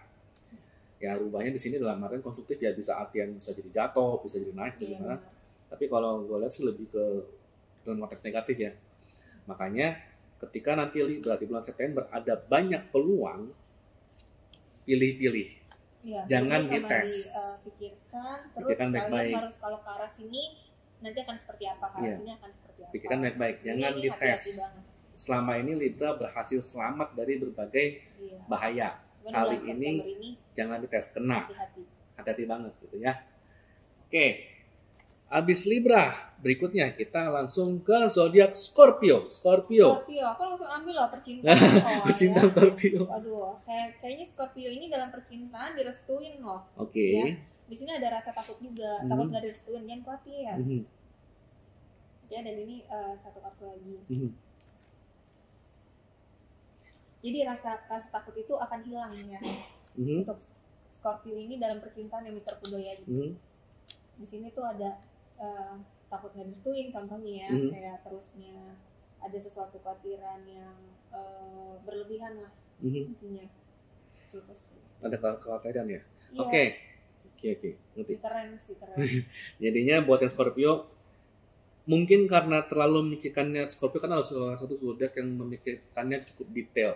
Ya rubahnya di sini dalam artian konstruktif ya, bisa artian bisa jadi jatuh, bisa jadi naik, jadi gimana. Tapi kalau gue lihat sih lebih ke dalam konteks negatif ya. Makanya ketika nanti berarti bulan September ada banyak peluang, pilih-pilih. Ya, jangan dites. Pikirkan baik-baik. Harus kalau ke arah sini nanti akan seperti apa, ke arah sini akan seperti apa. Pikirkan baik-baik, jangan dites. Selama ini Libra berhasil selamat dari berbagai bahaya. Kali ini jangan dites, kena. Hati-hati banget gitu ya. Oke. Abis Libra, berikutnya kita langsung ke zodiak Scorpio. Scorpio, aku langsung ambil loh percintaan. Percintaan ya. Scorpio. Aduh, kayaknya Scorpio ini dalam percintaan direstuin loh. Oke. Ya. Di sini ada rasa takut juga, takut nggak direstuin, jangan khawatir. Ya, dan ini satu kartu lagi. Jadi rasa takut itu akan hilang ya. Untuk Scorpio ini dalam percintaan yang Mr. Fudo ya. Di sini tuh ada takut nggak direstuin contohnya ya, kayak terusnya ada sesuatu kekhawatiran yang berlebihan lah intinya. Gitu sih. Ada kekhawatiran ya? Oke, ngerti. Keren sih. Jadinya buat yang Scorpio, mungkin karena terlalu memikirkannya, Scorpio kan harus salah satu zodiak yang memikirkannya cukup detail.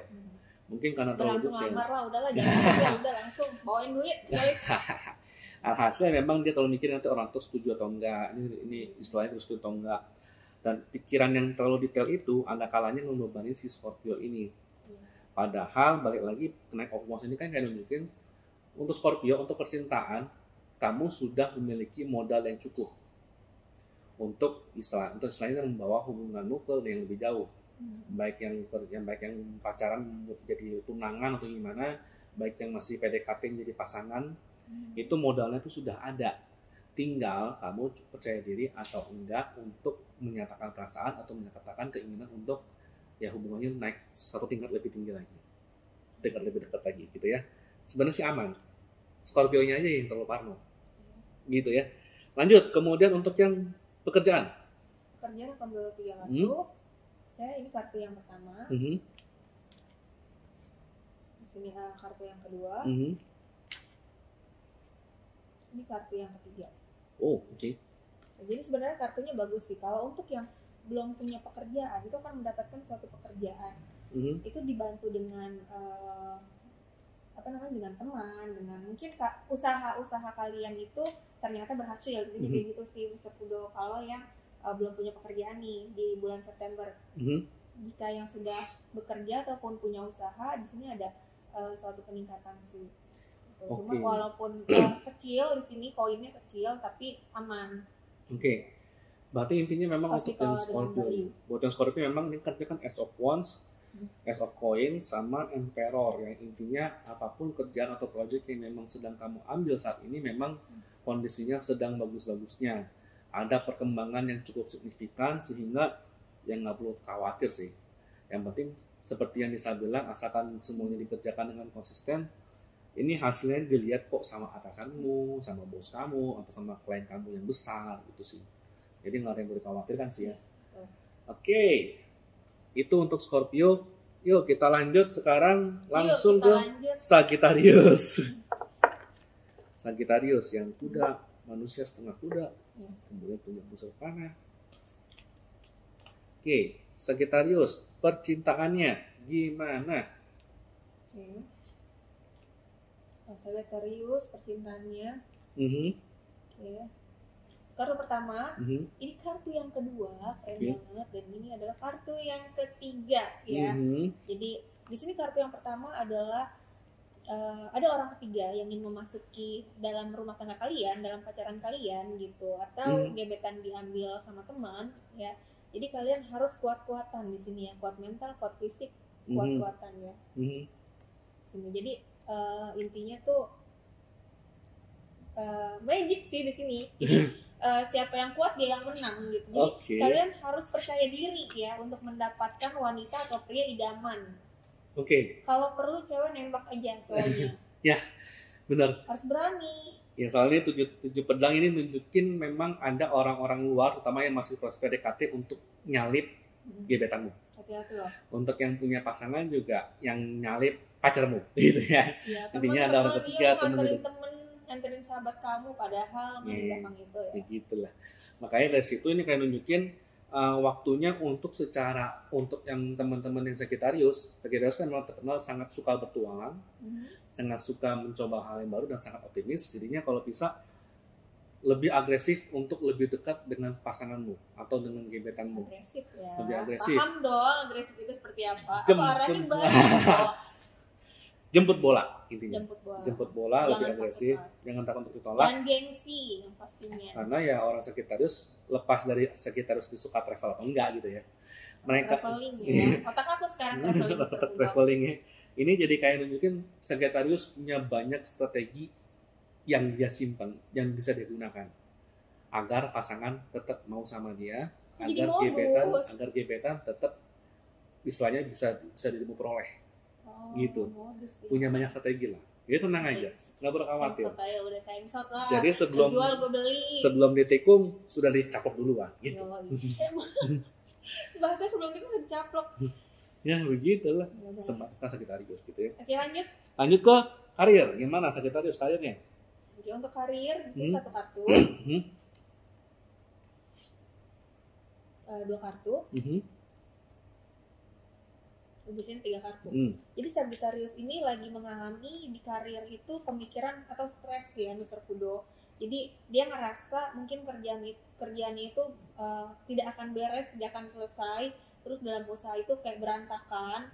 Mungkin karena terlalu langsung detail. Lamar lah, udahlah jangan udah langsung bawain duit. Alhasilnya memang dia terlalu mikir nanti orang tua setuju atau enggak, ini istilahnya terus setuju atau enggak. Dan pikiran yang terlalu detail itu ada kalanya membebani si Scorpio ini. Padahal balik lagi Knight of Wands ini kan kayak nunjukin untuk Scorpio, untuk percintaan kamu sudah memiliki modal yang cukup untuk istilahnya membawa hubunganmu ke yang lebih jauh. Baik yang pacaran jadi tunangan atau gimana, baik yang masih PDKT jadi pasangan, itu modalnya itu sudah ada. Tinggal kamu percaya diri atau enggak untuk menyatakan perasaan atau menyatakan keinginan untuk ya hubungannya naik satu tingkat lebih tinggi lagi, tingkat lebih dekat lagi gitu ya. Sebenarnya sih aman. Scorpio-nya aja yang terlalu parno. Gitu ya. Lanjut, kemudian untuk yang pekerjaan. Pekerjaan akan bawa 3 kartu. Ya, ini kartu yang pertama. Di sini kartu yang kedua. Ini kartu yang ketiga. Oh, oke. Jadi sebenarnya kartunya bagus sih. Kalau untuk yang belum punya pekerjaan itu akan mendapatkan suatu pekerjaan. Itu dibantu dengan dengan teman, dengan mungkin usaha kalian itu ternyata berhasil. Jadi kayak gitu sih Mr. Pudo. Kalau yang belum punya pekerjaan nih di bulan September, jika yang sudah bekerja ataupun punya usaha, di sini ada suatu peningkatan sih. Cuma walaupun kecil di sini koinnya kecil tapi aman. Berarti intinya memang untuk yang Scorpio. Buat yang Scorpio memang ini kan Ace of Wands, Ace of Coins sama Emperor, yang intinya apapun kerjaan atau proyek yang memang sedang kamu ambil saat ini memang kondisinya sedang bagus-bagusnya. Ada perkembangan yang cukup signifikan sehingga yang nggak perlu khawatir sih. Yang penting seperti yang Nisa bilang, asalkan semuanya dikerjakan dengan konsisten, ini hasilnya dilihat kok sama atasanmu, sama bos kamu, atau sama klien kamu yang besar gitu sih. Jadi nggak ada yang perlu dikhawatirkan sih ya. Itu untuk Scorpio. Yuk kita lanjut sekarang langsung ke Sagittarius. Sagittarius yang kuda, manusia setengah kuda, kemudian punya busur panah. Sagittarius, percintaannya gimana? Sagittarius, percintaannya. Kartu pertama, ini kartu yang kedua, keren banget, dan ini adalah kartu yang ketiga ya. Jadi di sini kartu yang pertama adalah ada orang ketiga yang ingin memasuki dalam rumah tangga kalian, dalam pacaran kalian gitu, atau gebetan diambil sama teman ya. Jadi kalian harus kuat-kuatan di sini ya, kuat mental, kuat fisik, kuat-kuatan ya. Sini. Jadi intinya tuh magic sih di sini. Jadi siapa yang kuat dia yang menang gitu. Jadi kalian harus percaya diri ya untuk mendapatkan wanita atau pria idaman. Kalau perlu cewek nembak aja cowoknya. Ya, benar. Harus berani. Ya soalnya tujuh pedang ini nunjukin memang ada orang-orang luar, terutama yang masih proses PDKT untuk nyalip gebetanmu. Hati-hati loh. Untuk yang punya pasangan juga yang nyalip pacarmu, gitu ya. Intinya ada orang ketiga, nganterin sahabat kamu, padahal gampang itu ya. Begitulah. Makanya dari situ ini kayak nunjukin waktunya untuk yang teman-teman yang Sagittarius kan memang terkenal sangat suka bertualang, sangat suka mencoba hal yang baru dan sangat optimis. Jadinya kalau bisa lebih agresif untuk lebih dekat dengan pasanganmu atau dengan gebetanmu. Agresif ya. Lebih agresif. Paham dong agresif itu seperti apa? Jemput bola intinya. Jemput bola jangan lebih agresif, jangan takut untuk ditolak. Dan gengsi yang pastinya. Karena ya orang Sagittarius lepas dari Sagittarius suka travel atau enggak gitu ya. Mereka traveling ya. Otak aku sekarang traveling ya. Ini jadi kayak nunjukin Sagittarius punya banyak strategi yang dia simpan, yang bisa digunakan agar pasangan tetap mau sama dia, agar gebetan tetap istilahnya bisa dirimu peroleh. Gitu. Punya banyak strategi lah. Jadi tenang aja, nggak perlu khawatir. Jadi sebelum ditikung sudah dicaplok duluan. Gitu. Bahasa sebelum itu udah dicaplok. Ya begitulah. Semangat Sagittarius gitu ya. Oke, lanjut ke karir. Gimana Sagittarius karirnya? Oke, untuk karir ini satu kartu. Dua kartu. Di sini 3 kartu. Jadi Sagittarius ini lagi mengalami di karir itu pemikiran atau stres ya Mr. Pudo. Jadi dia ngerasa mungkin kerjaannya itu tidak akan beres, tidak akan selesai. Terus dalam usaha itu kayak berantakan.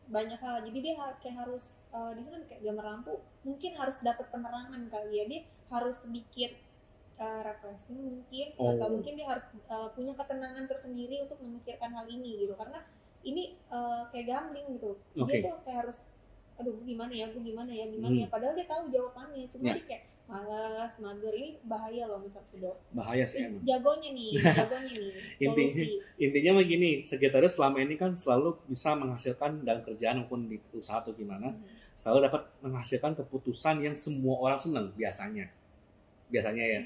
Banyak hal. Jadi dia kayak harus di sini kayak gambar lampu. Mungkin harus dapat penerangan kali ya. Dia harus sedikit refreshing mungkin, atau mungkin dia harus punya ketenangan tersendiri untuk memikirkan hal ini gitu. Karena ini kayak gambling gitu. Dia tuh kayak harus gimana ya, padahal dia tahu jawabannya, cuma dia kayak malas, mager. Ini bahaya loh Mr. Pudo. Bahaya sih emang. Jagonya nih solusi. Intinya begini, Sagittarius selama ini kan selalu bisa menghasilkan dalam kerjaan maupun di usaha atau gimana, selalu dapat menghasilkan keputusan yang semua orang senang biasanya ya.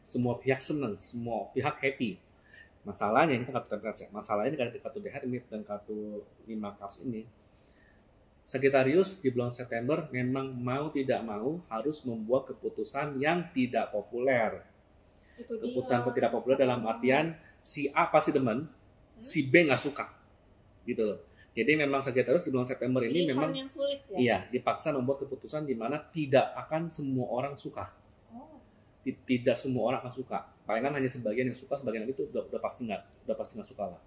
Semua pihak senang, semua pihak happy. Masalahnya ini kan kartu Hermes ya. Masalahnya ini kartu The Hermit dan kartu 5 Cups ini. Sagittarius di bulan September memang mau tidak mau harus membuat keputusan yang tidak populer. Keputusan tidak populer dalam artian si A pasti demen, si B nggak suka, gitu loh. Jadi memang Sagittarius di bulan September ini memang yang sulit, ya? Iya, dipaksa membuat keputusan di mana tidak akan semua orang suka. Tidak semua orang akan suka. Palingan hanya sebagian yang suka, sebagian lagi itu udah pasti nggak suka lah.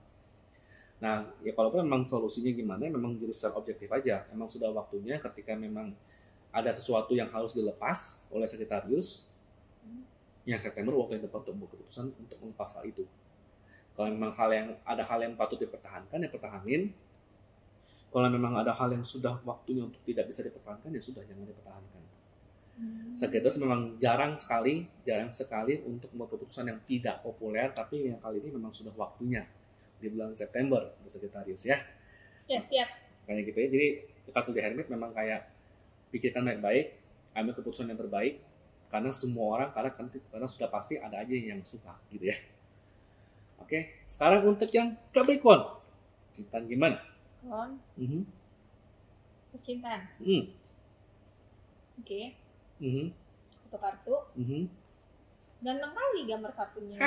Nah, ya kalaupun memang solusinya gimana, memang jadi secara objektif aja. Memang sudah waktunya ketika memang ada sesuatu yang harus dilepas oleh Sagittarius, yang September waktu yang tepat untuk membuat keputusan untuk melepas hal itu. Kalau memang ada hal yang patut dipertahankan, ya pertahanin. Kalau memang ada hal yang sudah waktunya untuk tidak bisa dipertahankan, ya sudah, jangan dipertahankan. Sagittarius memang jarang sekali untuk membuat keputusan yang tidak populer, tapi yang kali ini memang sudah waktunya di bulan September untuk Sagittarius, ya. Ya, siap. Kayak gitu ya. Jadi kartu The Hermit memang kayak pikirkan baik-baik, ambil keputusan yang terbaik, karena semua orang karena sudah pasti ada aja yang suka, gitu ya. Oke, sekarang untuk yang Capricorn, Cintaan gimana? Percintaan. Oke. Satu kartu. Ganteng kali gambar kartunya.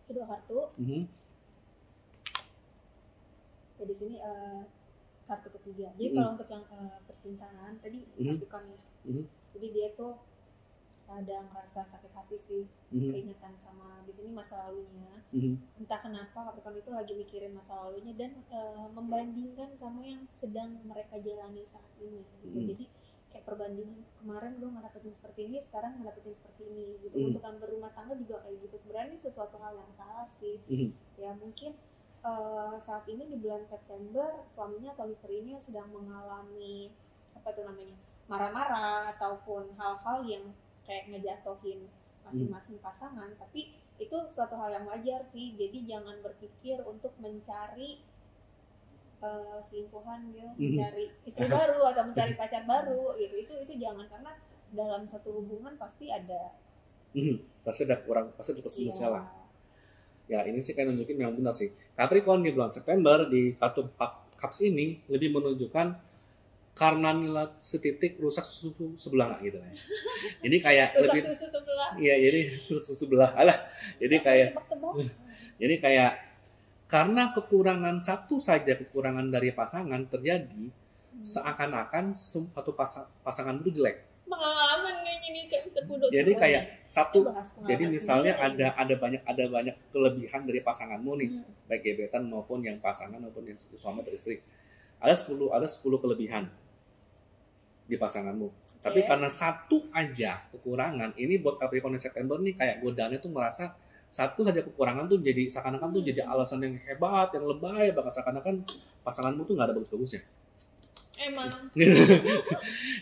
Kedua kartu. Ya, di sini kartu ketiga. Jadi kalau untuk yang percintaan tadi Capricorn ya. Jadi dia tuh ada ngerasa sakit hati sih, keingetan sama di sini masa lalunya. Entah kenapa Capricorn itu lagi mikirin masa lalunya dan membandingkan sama yang sedang mereka jalani saat ini gitu. Jadi kayak perbandingan, kemarin gue ngedapetin seperti ini, sekarang ngedapetin seperti ini gitu. Untuk yang berumah tangga juga kayak gitu. Sebenarnya ini sesuatu hal yang salah sih. Ya mungkin saat ini di bulan September suaminya atau istrinya sedang mengalami marah-marah ataupun hal-hal yang kayak ngejatuhin masing-masing pasangan, tapi itu suatu hal yang wajar sih. Jadi jangan berpikir untuk mencari selingkuhan gitu, mencari istri baru atau mencari pacar baru gitu. Itu jangan, karena dalam satu hubungan pasti ada pasti ada plus minusnya lah. Ya ini sih kayak nunjukin memang benar sih. Capricorn di bulan September di kartu 4 Cups ini lebih menunjukkan karena nilai setitik rusak susu sebelah gitu ya. Jadi kayak rusak susu sebelah. Iya, jadi rusak susu sebelah. Alah. Jadi kayak karena kekurangan dari pasangan terjadi, seakan-akan satu pasangan itu jelek. Pengalaman kayaknya nih kayak Mr. Pudo. Jadi kayak jadi misalnya ada banyak kelebihan dari pasanganmu nih, baik gebetan maupun yang pasangan maupun yang suami atau istri. Ada 10 kelebihan di pasanganmu. Tapi karena satu aja kekurangan, ini buat Capricorn September nih kayak godaannya tuh merasa satu saja kekurangan tuh jadi seakan-akan tuh jadi alasan yang hebat, yang lebay banget, seakan-akan pasanganmu tuh nggak ada bagus-bagusnya. Emang.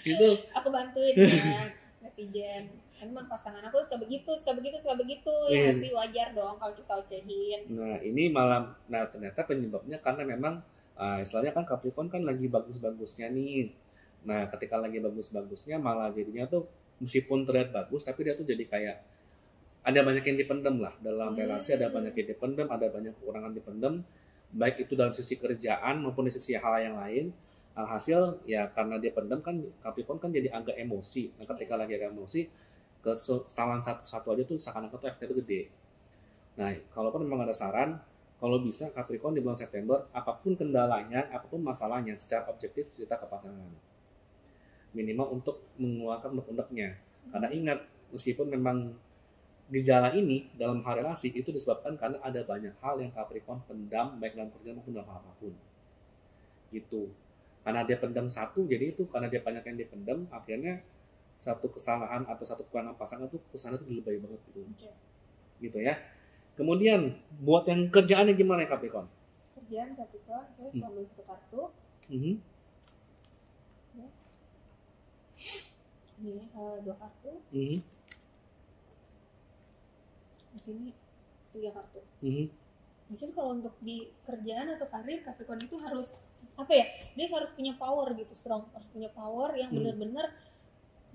Itu. Aku bantuin ya netizen. Emang pasangan aku suka begitu. Ya sih, wajar dong kalau kita ocehin. Nah ini ternyata penyebabnya karena memang istilahnya kan Capricorn kan lagi bagus-bagusnya nih. Nah ketika lagi bagus-bagusnya malah jadinya tuh meskipun terlihat bagus tapi dia tuh jadi kayak ada banyak yang dipendam lah dalam relasi, ada banyak yang dipendam, ada banyak kekurangan dipendam, baik itu dalam sisi kerjaan maupun di sisi hal yang lain. Alhasil ya karena dia pendam kan Capricorn kan jadi agak emosi. Nah ketika lagi agak emosi, kesalahan satu aja tuh seakan-akan tuh efeknya tuh gede. Nah kalaupun memang ada saran, kalau bisa Capricorn di bulan September, apapun kendalanya, apapun masalahnya, secara objektif cerita ke pasangan. Minimal untuk mengeluarkan unek-uneknya. Karena ingat, meskipun memang gejala ini dalam hal relasi itu disebabkan karena ada banyak hal yang Capricorn pendam, baik dalam kerjaan maupun dalam hal apapun. Gitu. Karena dia pendam satu, jadi itu karena dia banyak yang dipendam, akhirnya satu kesalahan atau satu kekurangan pasangan tuh kesana tuh lebay banget gitu. Gitu ya. Kemudian buat yang kerjaannya gimana ya Capricorn? Kerjaan Capricorn, saya ambil satu kartu. Ini 2 kartu. Di sini 3 kartu. Di sini kalau untuk di kerjaan atau karir Capricorn itu harus dia harus punya power gitu, harus punya power yang benar-benar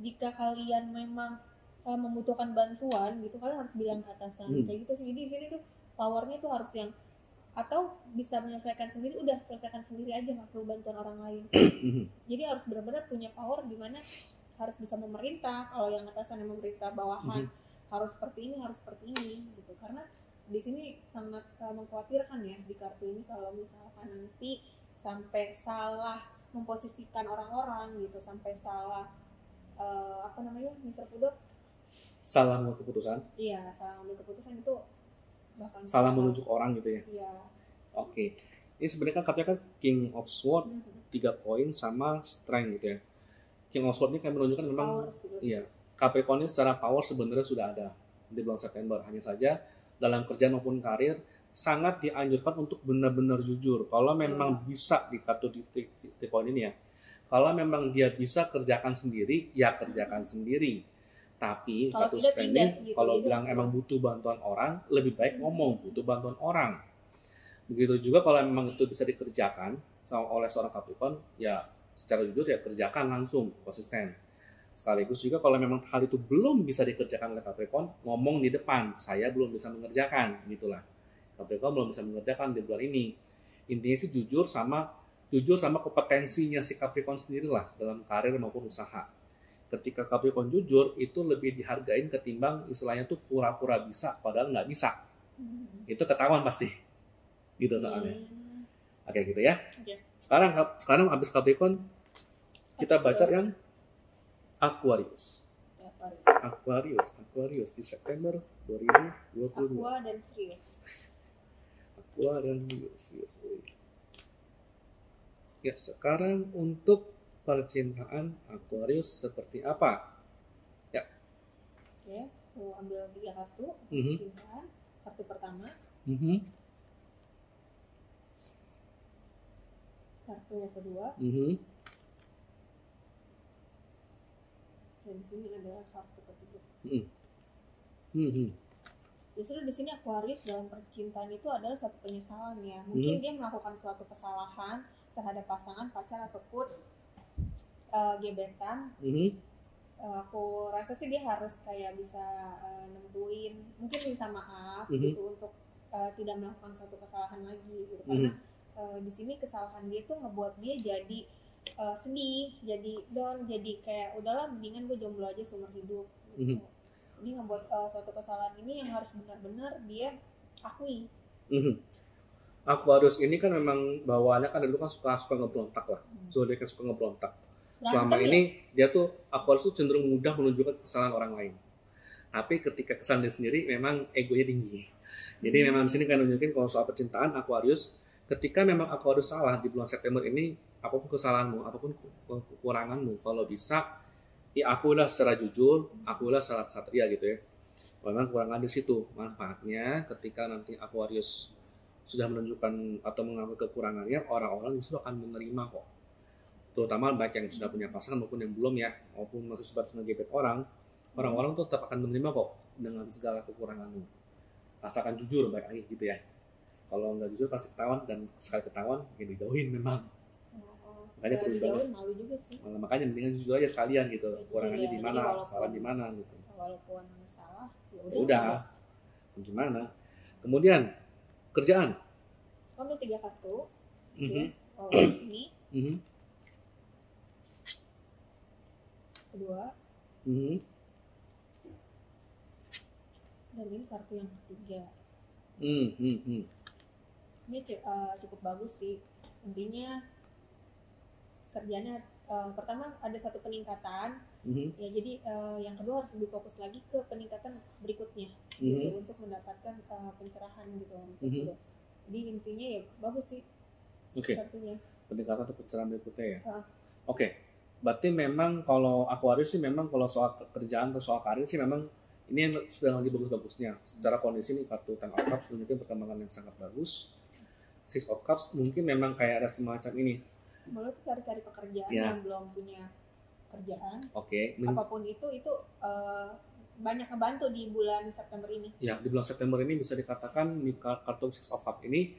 jika kalian memang membutuhkan bantuan gitu, kalian harus bilang ke atasan kayak gitu sih. Jadi di sini tuh powernya tuh harus yang atau bisa menyelesaikan sendiri, udah selesaikan sendiri aja, nggak perlu bantuan orang lain. Jadi harus benar-benar punya power di mana harus bisa memerintah. Kalau yang atasan yang memerintah bawahan harus seperti ini gitu, karena di sini sangat mengkhawatirkan ya di kartu ini kalau misalkan nanti sampai salah memposisikan orang-orang gitu, sampai salah apa namanya Mr. Fudo? Salah mengambil keputusan? Iya, salah mengambil keputusan itu bahkan salah menunjuk orang gitu ya? Iya. Oke. Ini sebenarnya kan katanya kan King of Sword 3 poin sama Strength gitu ya. King of Sword ini kan menunjukkan memang iya, Capricorn ini secara power sebenarnya sudah ada di bulan September. Hanya saja dalam kerjaan maupun karir sangat dianjurkan untuk benar-benar jujur. Kalau memang bisa di kartu di poin ini ya. Kalau memang dia bisa kerjakan sendiri, ya kerjakan sendiri. Tapi kartu Strength gitu, kalau bilang emang butuh bantuan orang, lebih baik ngomong butuh bantuan orang. Begitu juga kalau memang itu bisa dikerjakan oleh seorang Capricorn, ya secara jujur ya kerjakan langsung, konsisten. Sekaligus juga kalau memang hal itu belum bisa dikerjakan oleh Capricorn, ngomong di depan, saya belum bisa mengerjakan, gitulah. Capricorn belum bisa mengerjakan di bulan ini. Intinya sih jujur sama kompetensinya si Capricorn sendirilah dalam karir maupun usaha. Ketika Capricorn jujur, itu lebih dihargain ketimbang istilahnya tuh pura-pura bisa padahal nggak bisa. Itu ketahuan pasti. Gitu soalnya. Oke, gitu ya. Sekarang habis Capricorn, kita baca yang Aquarius di September 2022. Aqua dan Sirius. Ya, sekarang untuk percintaan Aquarius seperti apa? Ya. Oke, aku ambil 3 kartu percintaan. Kartu pertama. Kartu kedua. Dan di sini ada kartu ketiga. Justru di sini Aquarius dalam percintaan itu adalah satu penyesalan ya. Mungkin dia melakukan suatu kesalahan terhadap pasangan, pacar ataupun gebetan. Aku rasa sih dia harus kayak bisa nentuin, mungkin minta maaf gitu untuk tidak melakukan suatu kesalahan lagi gitu. Karena di sini kesalahan dia tuh ngebuat dia jadi sedih, jadi down, jadi kayak udahlah mendingan gue jomblo aja seumur hidup gitu. Jadi ngebuat suatu kesalahan ini yang harus benar-benar dia akui. Aquarius ini kan memang bawaannya kan dulu kan suka ngeberontak lah. Dia kan suka ngeberontak. Selama ini dia tuh Aquarius tuh cenderung mudah menunjukkan kesalahan orang lain. Tapi ketika kesalahan dia sendiri memang egonya tinggi. Jadi memang di sini kan nunjukin kalau soal percintaan Aquarius, ketika memang Aquarius salah di bulan September ini, apapun kesalahanmu, apapun kekuranganmu, kalau bisa ya akulah secara jujur, akulah secara satria gitu ya. Kalau memang kekurangan di situ, manfaatnya ketika nanti Aquarius sudah menunjukkan atau mengambil kekurangannya, orang-orang justru akan menerima kok. Terutama baik yang sudah punya pasangan maupun yang belum ya, maupun masih sebatas ngegebet orang-orang tuh tetap akan menerima kok dengan segala kekuranganmu. Asalkan jujur baik lagi gitu ya. Kalau nggak jujur pasti ketahuan, dan sekali ketahuan ya dijauhin memang. Makanya perlu banget. Malu juga sih. Makanya mendingan jujur aja sekalian gitu. Kekurangannya di mana, salah di mana gitu. Walaupun salah, ya udah. Gimana? Kemudian kerjaan. Ambil 3 kartu. Di sini. Kedua. Dan ini kartu yang ketiga. Ini cukup bagus sih. Intinya kerjanya pertama ada satu peningkatan. Ya jadi yang kedua harus lebih fokus lagi ke peningkatan berikutnya gitu, untuk mendapatkan pencerahan gitu. Jadi intinya ya bagus sih. Kartunya. Peningkatan atau pencerahan berikutnya ya. Oke. Berarti memang kalau Aquarius sih memang kalau soal kerjaan atau soal karir sih memang ini yang sedang lagi bagus-bagusnya. Secara kondisi nih kartu Ten of Cups menunjukkan perkembangan yang sangat bagus. Six of Cups mungkin memang kayak ada semacam ini. Malah tuh cari-cari pekerjaan yang belum punya kerjaan. Apapun itu banyak ngebantu di bulan September ini. Ya, di bulan September ini bisa dikatakan di kartu Six of Cups ini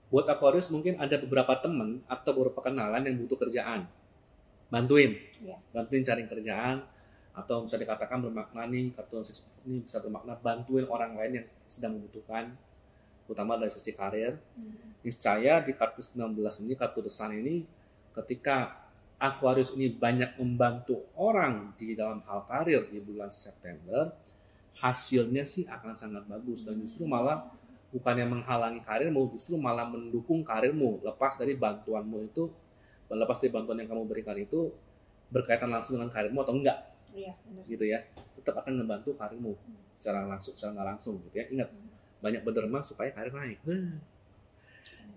buat Aquarius mungkin ada beberapa teman atau beberapa kenalan yang butuh kerjaan. Bantuin cari kerjaan, atau bisa dikatakan bermakna nih kartu Six of Cups ini bisa bermakna bantuin orang lain yang sedang membutuhkan, terutama dari sisi karir. Niscaya di kartu 19 ini, kartu The Sun ini, ketika Aquarius ini banyak membantu orang di dalam hal karir di bulan September, hasilnya sih akan sangat bagus dan justru malah bukannya menghalangi karirmu, justru malah mendukung karirmu. Lepas dari bantuan yang kamu berikan itu berkaitan langsung dengan karirmu atau enggak, gitu ya, tetap akan membantu karirmu secara langsung, secara nggak langsung, gitu ya. Ingat, banyak berderma supaya karir naik,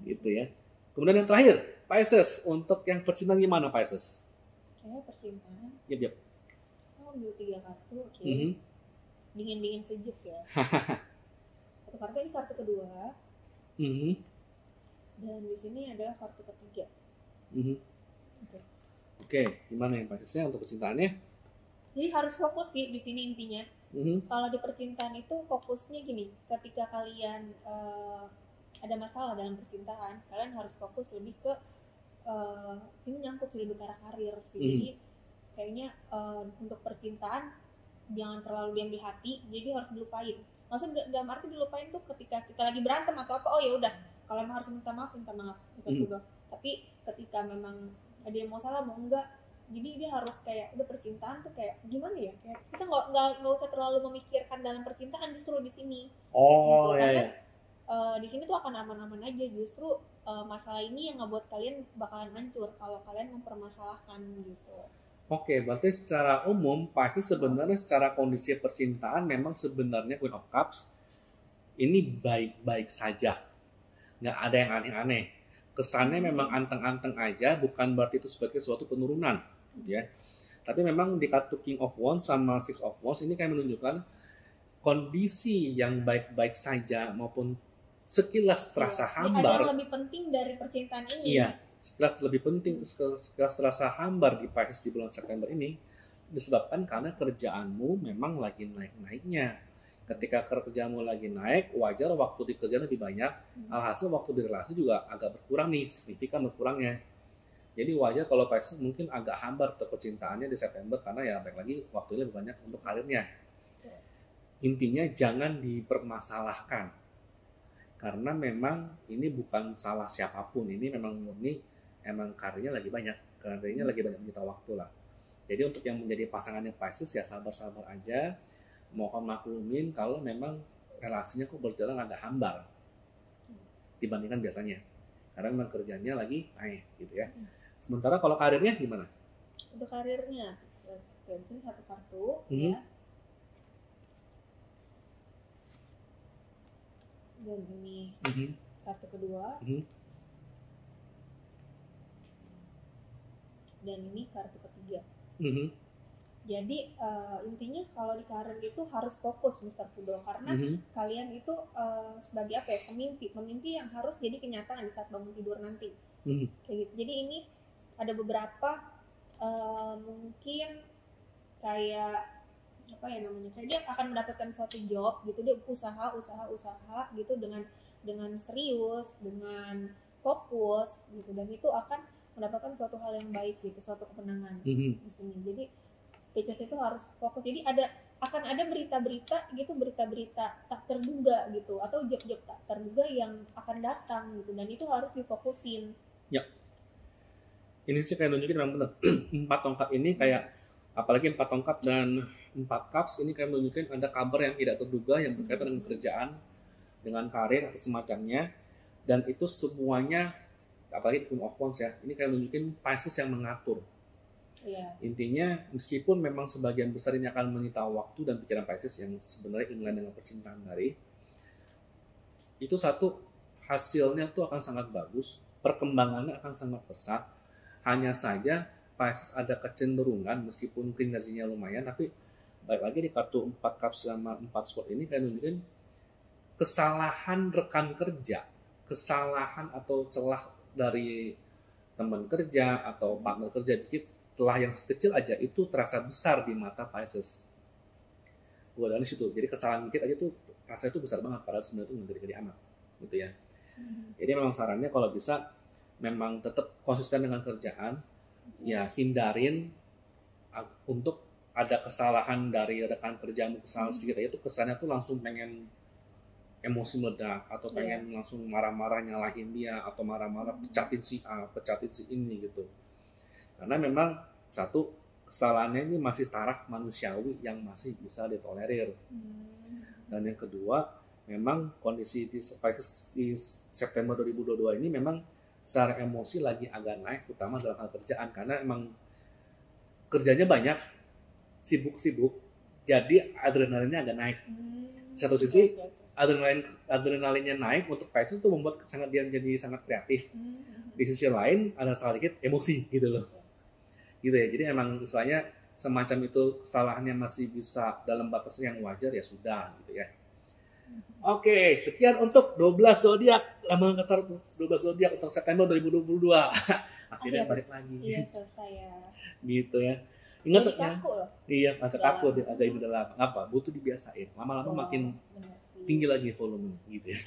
gitu ya. Kemudian yang terakhir, Pisces, untuk yang percintaan gimana Pisces? Percintaan. Yep. Oh, ambil 3 kartu, oke. Dingin sejuk ya. Satu kartu ini kartu kedua. Dan di sini adalah kartu ketiga. Oke, gimana yang Piscesnya untuk percintaannya? Jadi harus fokus sih di sini intinya. Kalau di percintaan itu fokusnya gini, ketika kalian ada masalah dalam percintaan, kalian harus fokus lebih ke sini nyangkut lebih ke arah karir sih. Jadi kayaknya untuk percintaan jangan terlalu diambil hati, jadi harus dilupain. Maksudnya dalam arti dilupain tuh ketika kita lagi berantem atau apa, oh ya udah, kalau emang harus minta maaf tapi ketika memang ada yang mau salah mau enggak, jadi dia harus kayak udah percintaan tuh kayak gimana ya, kayak kita nggak usah terlalu memikirkan dalam percintaan justru di sini. Gitu. Karena di sini tuh akan aman-aman aja, justru masalah ini yang ngebuat kalian bakalan hancur kalau kalian mempermasalahkan gitu. Oke, berarti secara umum pasti sebenarnya secara kondisi percintaan memang sebenarnya Queen of Cups ini baik-baik saja, nggak ada yang aneh-aneh. Kesannya memang anteng-anteng aja, bukan berarti itu sebagai suatu penurunan, gitu ya. Tapi memang di kartu King of Wands sama Six of Wands ini kayak menunjukkan kondisi yang baik-baik saja maupun sekilas terasa hambar. Ada yang lebih penting dari percintaan ini. Iya. Sekilas terasa hambar di Pisces di bulan September ini disebabkan karena kerjaanmu memang lagi naik-naiknya. Ketika kerjaanmu lagi naik, wajar waktu di kerjaan lebih banyak. Alhasil waktu di relasi juga agak berkurang nih, signifikan berkurangnya. Jadi wajar kalau Pisces mungkin agak hambar percintaannya di September karena ya baik lagi waktunya lebih banyak untuk karirnya. Intinya jangan dipermasalahkan. Karena memang ini bukan salah siapapun, ini memang murni emang karirnya lagi banyak menyita waktu lah. Jadi untuk yang menjadi pasangannya Pisces ya sabar-sabar aja, mohon maklumin kalau memang relasinya kok berjalan agak hambar dibandingkan biasanya, karena memang kerjanya lagi naik gitu ya. Sementara kalau karirnya gimana? Untuk karirnya, sini satu kartu ya. Dan ini kartu kedua. Dan ini kartu ketiga. Jadi intinya kalau di karir itu harus fokus Mr. Fudo, karena kalian itu sebagai apa ya, pemimpi yang harus jadi kenyataan di saat bangun tidur nanti. Kayak gitu. Jadi ini ada beberapa mungkin kayak apa ya namanya, kayak dia akan mendapatkan suatu job gitu, dia usaha gitu dengan serius, dengan fokus gitu, dan itu akan mendapatkan suatu hal yang baik gitu, suatu kemenangan di sini. Jadi Pisces itu harus fokus. Jadi akan ada berita-berita gitu, berita-berita tak terduga gitu, atau job-job tak terduga yang akan datang gitu, dan itu harus difokusin. Ya, ini sih kayak nunjukin memang benar. 4 tongkat ini kayak, apalagi 4 tongkat dan 4 cups ini kayak menunjukkan ada kabar yang tidak terduga yang berkaitan dengan kerjaan, dengan karir atau semacamnya, dan itu semuanya apalagi Queen of Wands ya, ini kayak nunjukin Pisces yang mengatur. Intinya meskipun memang sebagian besar ini akan menyita waktu dan pikiran Pisces yang sebenarnya inline dengan percintaan dari itu, satu hasilnya tuh akan sangat bagus, perkembangannya akan sangat pesat. Hanya saja Pisces ada kecenderungan meskipun kinerjanya lumayan, tapi baik lagi di kartu 4 cups sama 4 sword ini kayak nunjukin kesalahan rekan kerja, kesalahan atau celah dari teman kerja atau partner kerja dikit, celah yang sekecil aja itu terasa besar di mata Pisces. Dari situ, jadi kesalahan dikit aja tuh rasanya tuh besar banget, padahal sebenarnya itu nggak gede amat, gitu ya. Jadi memang sarannya kalau bisa memang tetap konsisten dengan kerjaan, ya hindarin untuk ada kesalahan dari rekan kerjamu, kesalahan sedikit aja tuh kesannya tuh langsung pengen emosi meledak atau pengen langsung marah-marah nyalahin dia atau marah-marah pecatin si A, pecatin si ini gitu. Karena memang satu kesalahannya ini masih taraf manusiawi yang masih bisa ditolerir. Dan yang kedua, memang kondisi di September 2022 ini memang secara emosi lagi agak naik, terutama dalam hal kerjaan, karena emang kerjanya banyak, sibuk-sibuk, jadi adrenalinnya agak naik. Satu sisi adrenalinnya naik untuk Pisces itu membuat dia menjadi sangat kreatif. Di sisi lain ada sedikit emosi gitu loh. Gitu ya. Jadi emang istilahnya semacam itu kesalahannya masih bisa dalam batas yang wajar ya sudah gitu ya. Oke, sekian untuk 12 zodiak ramalan Qatar 12 zodiak untuk September 2022. Akhirnya balik lagi. Iya, selesai ya. Gitu ya. Ingat ya. Iya, agak kaku ada ini dalam apa? Butuh dibiasain. Lama-lama makin tinggi lagi volumenya gitu ya.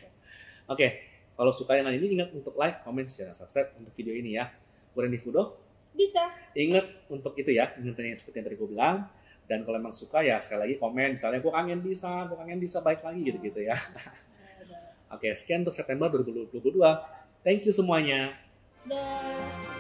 Oke, kalau suka yang ini ingat untuk like, comment, share, subscribe untuk video ini ya. Gue Randy Fudo. Bisa. Ingat untuk itu ya, ingatnya seperti yang tadi gue bilang. Dan kalau emang suka ya sekali lagi komen, misalnya gue kangen bisa baik lagi gitu ya. Oke, sekian untuk September 2022. Thank you semuanya. Dah.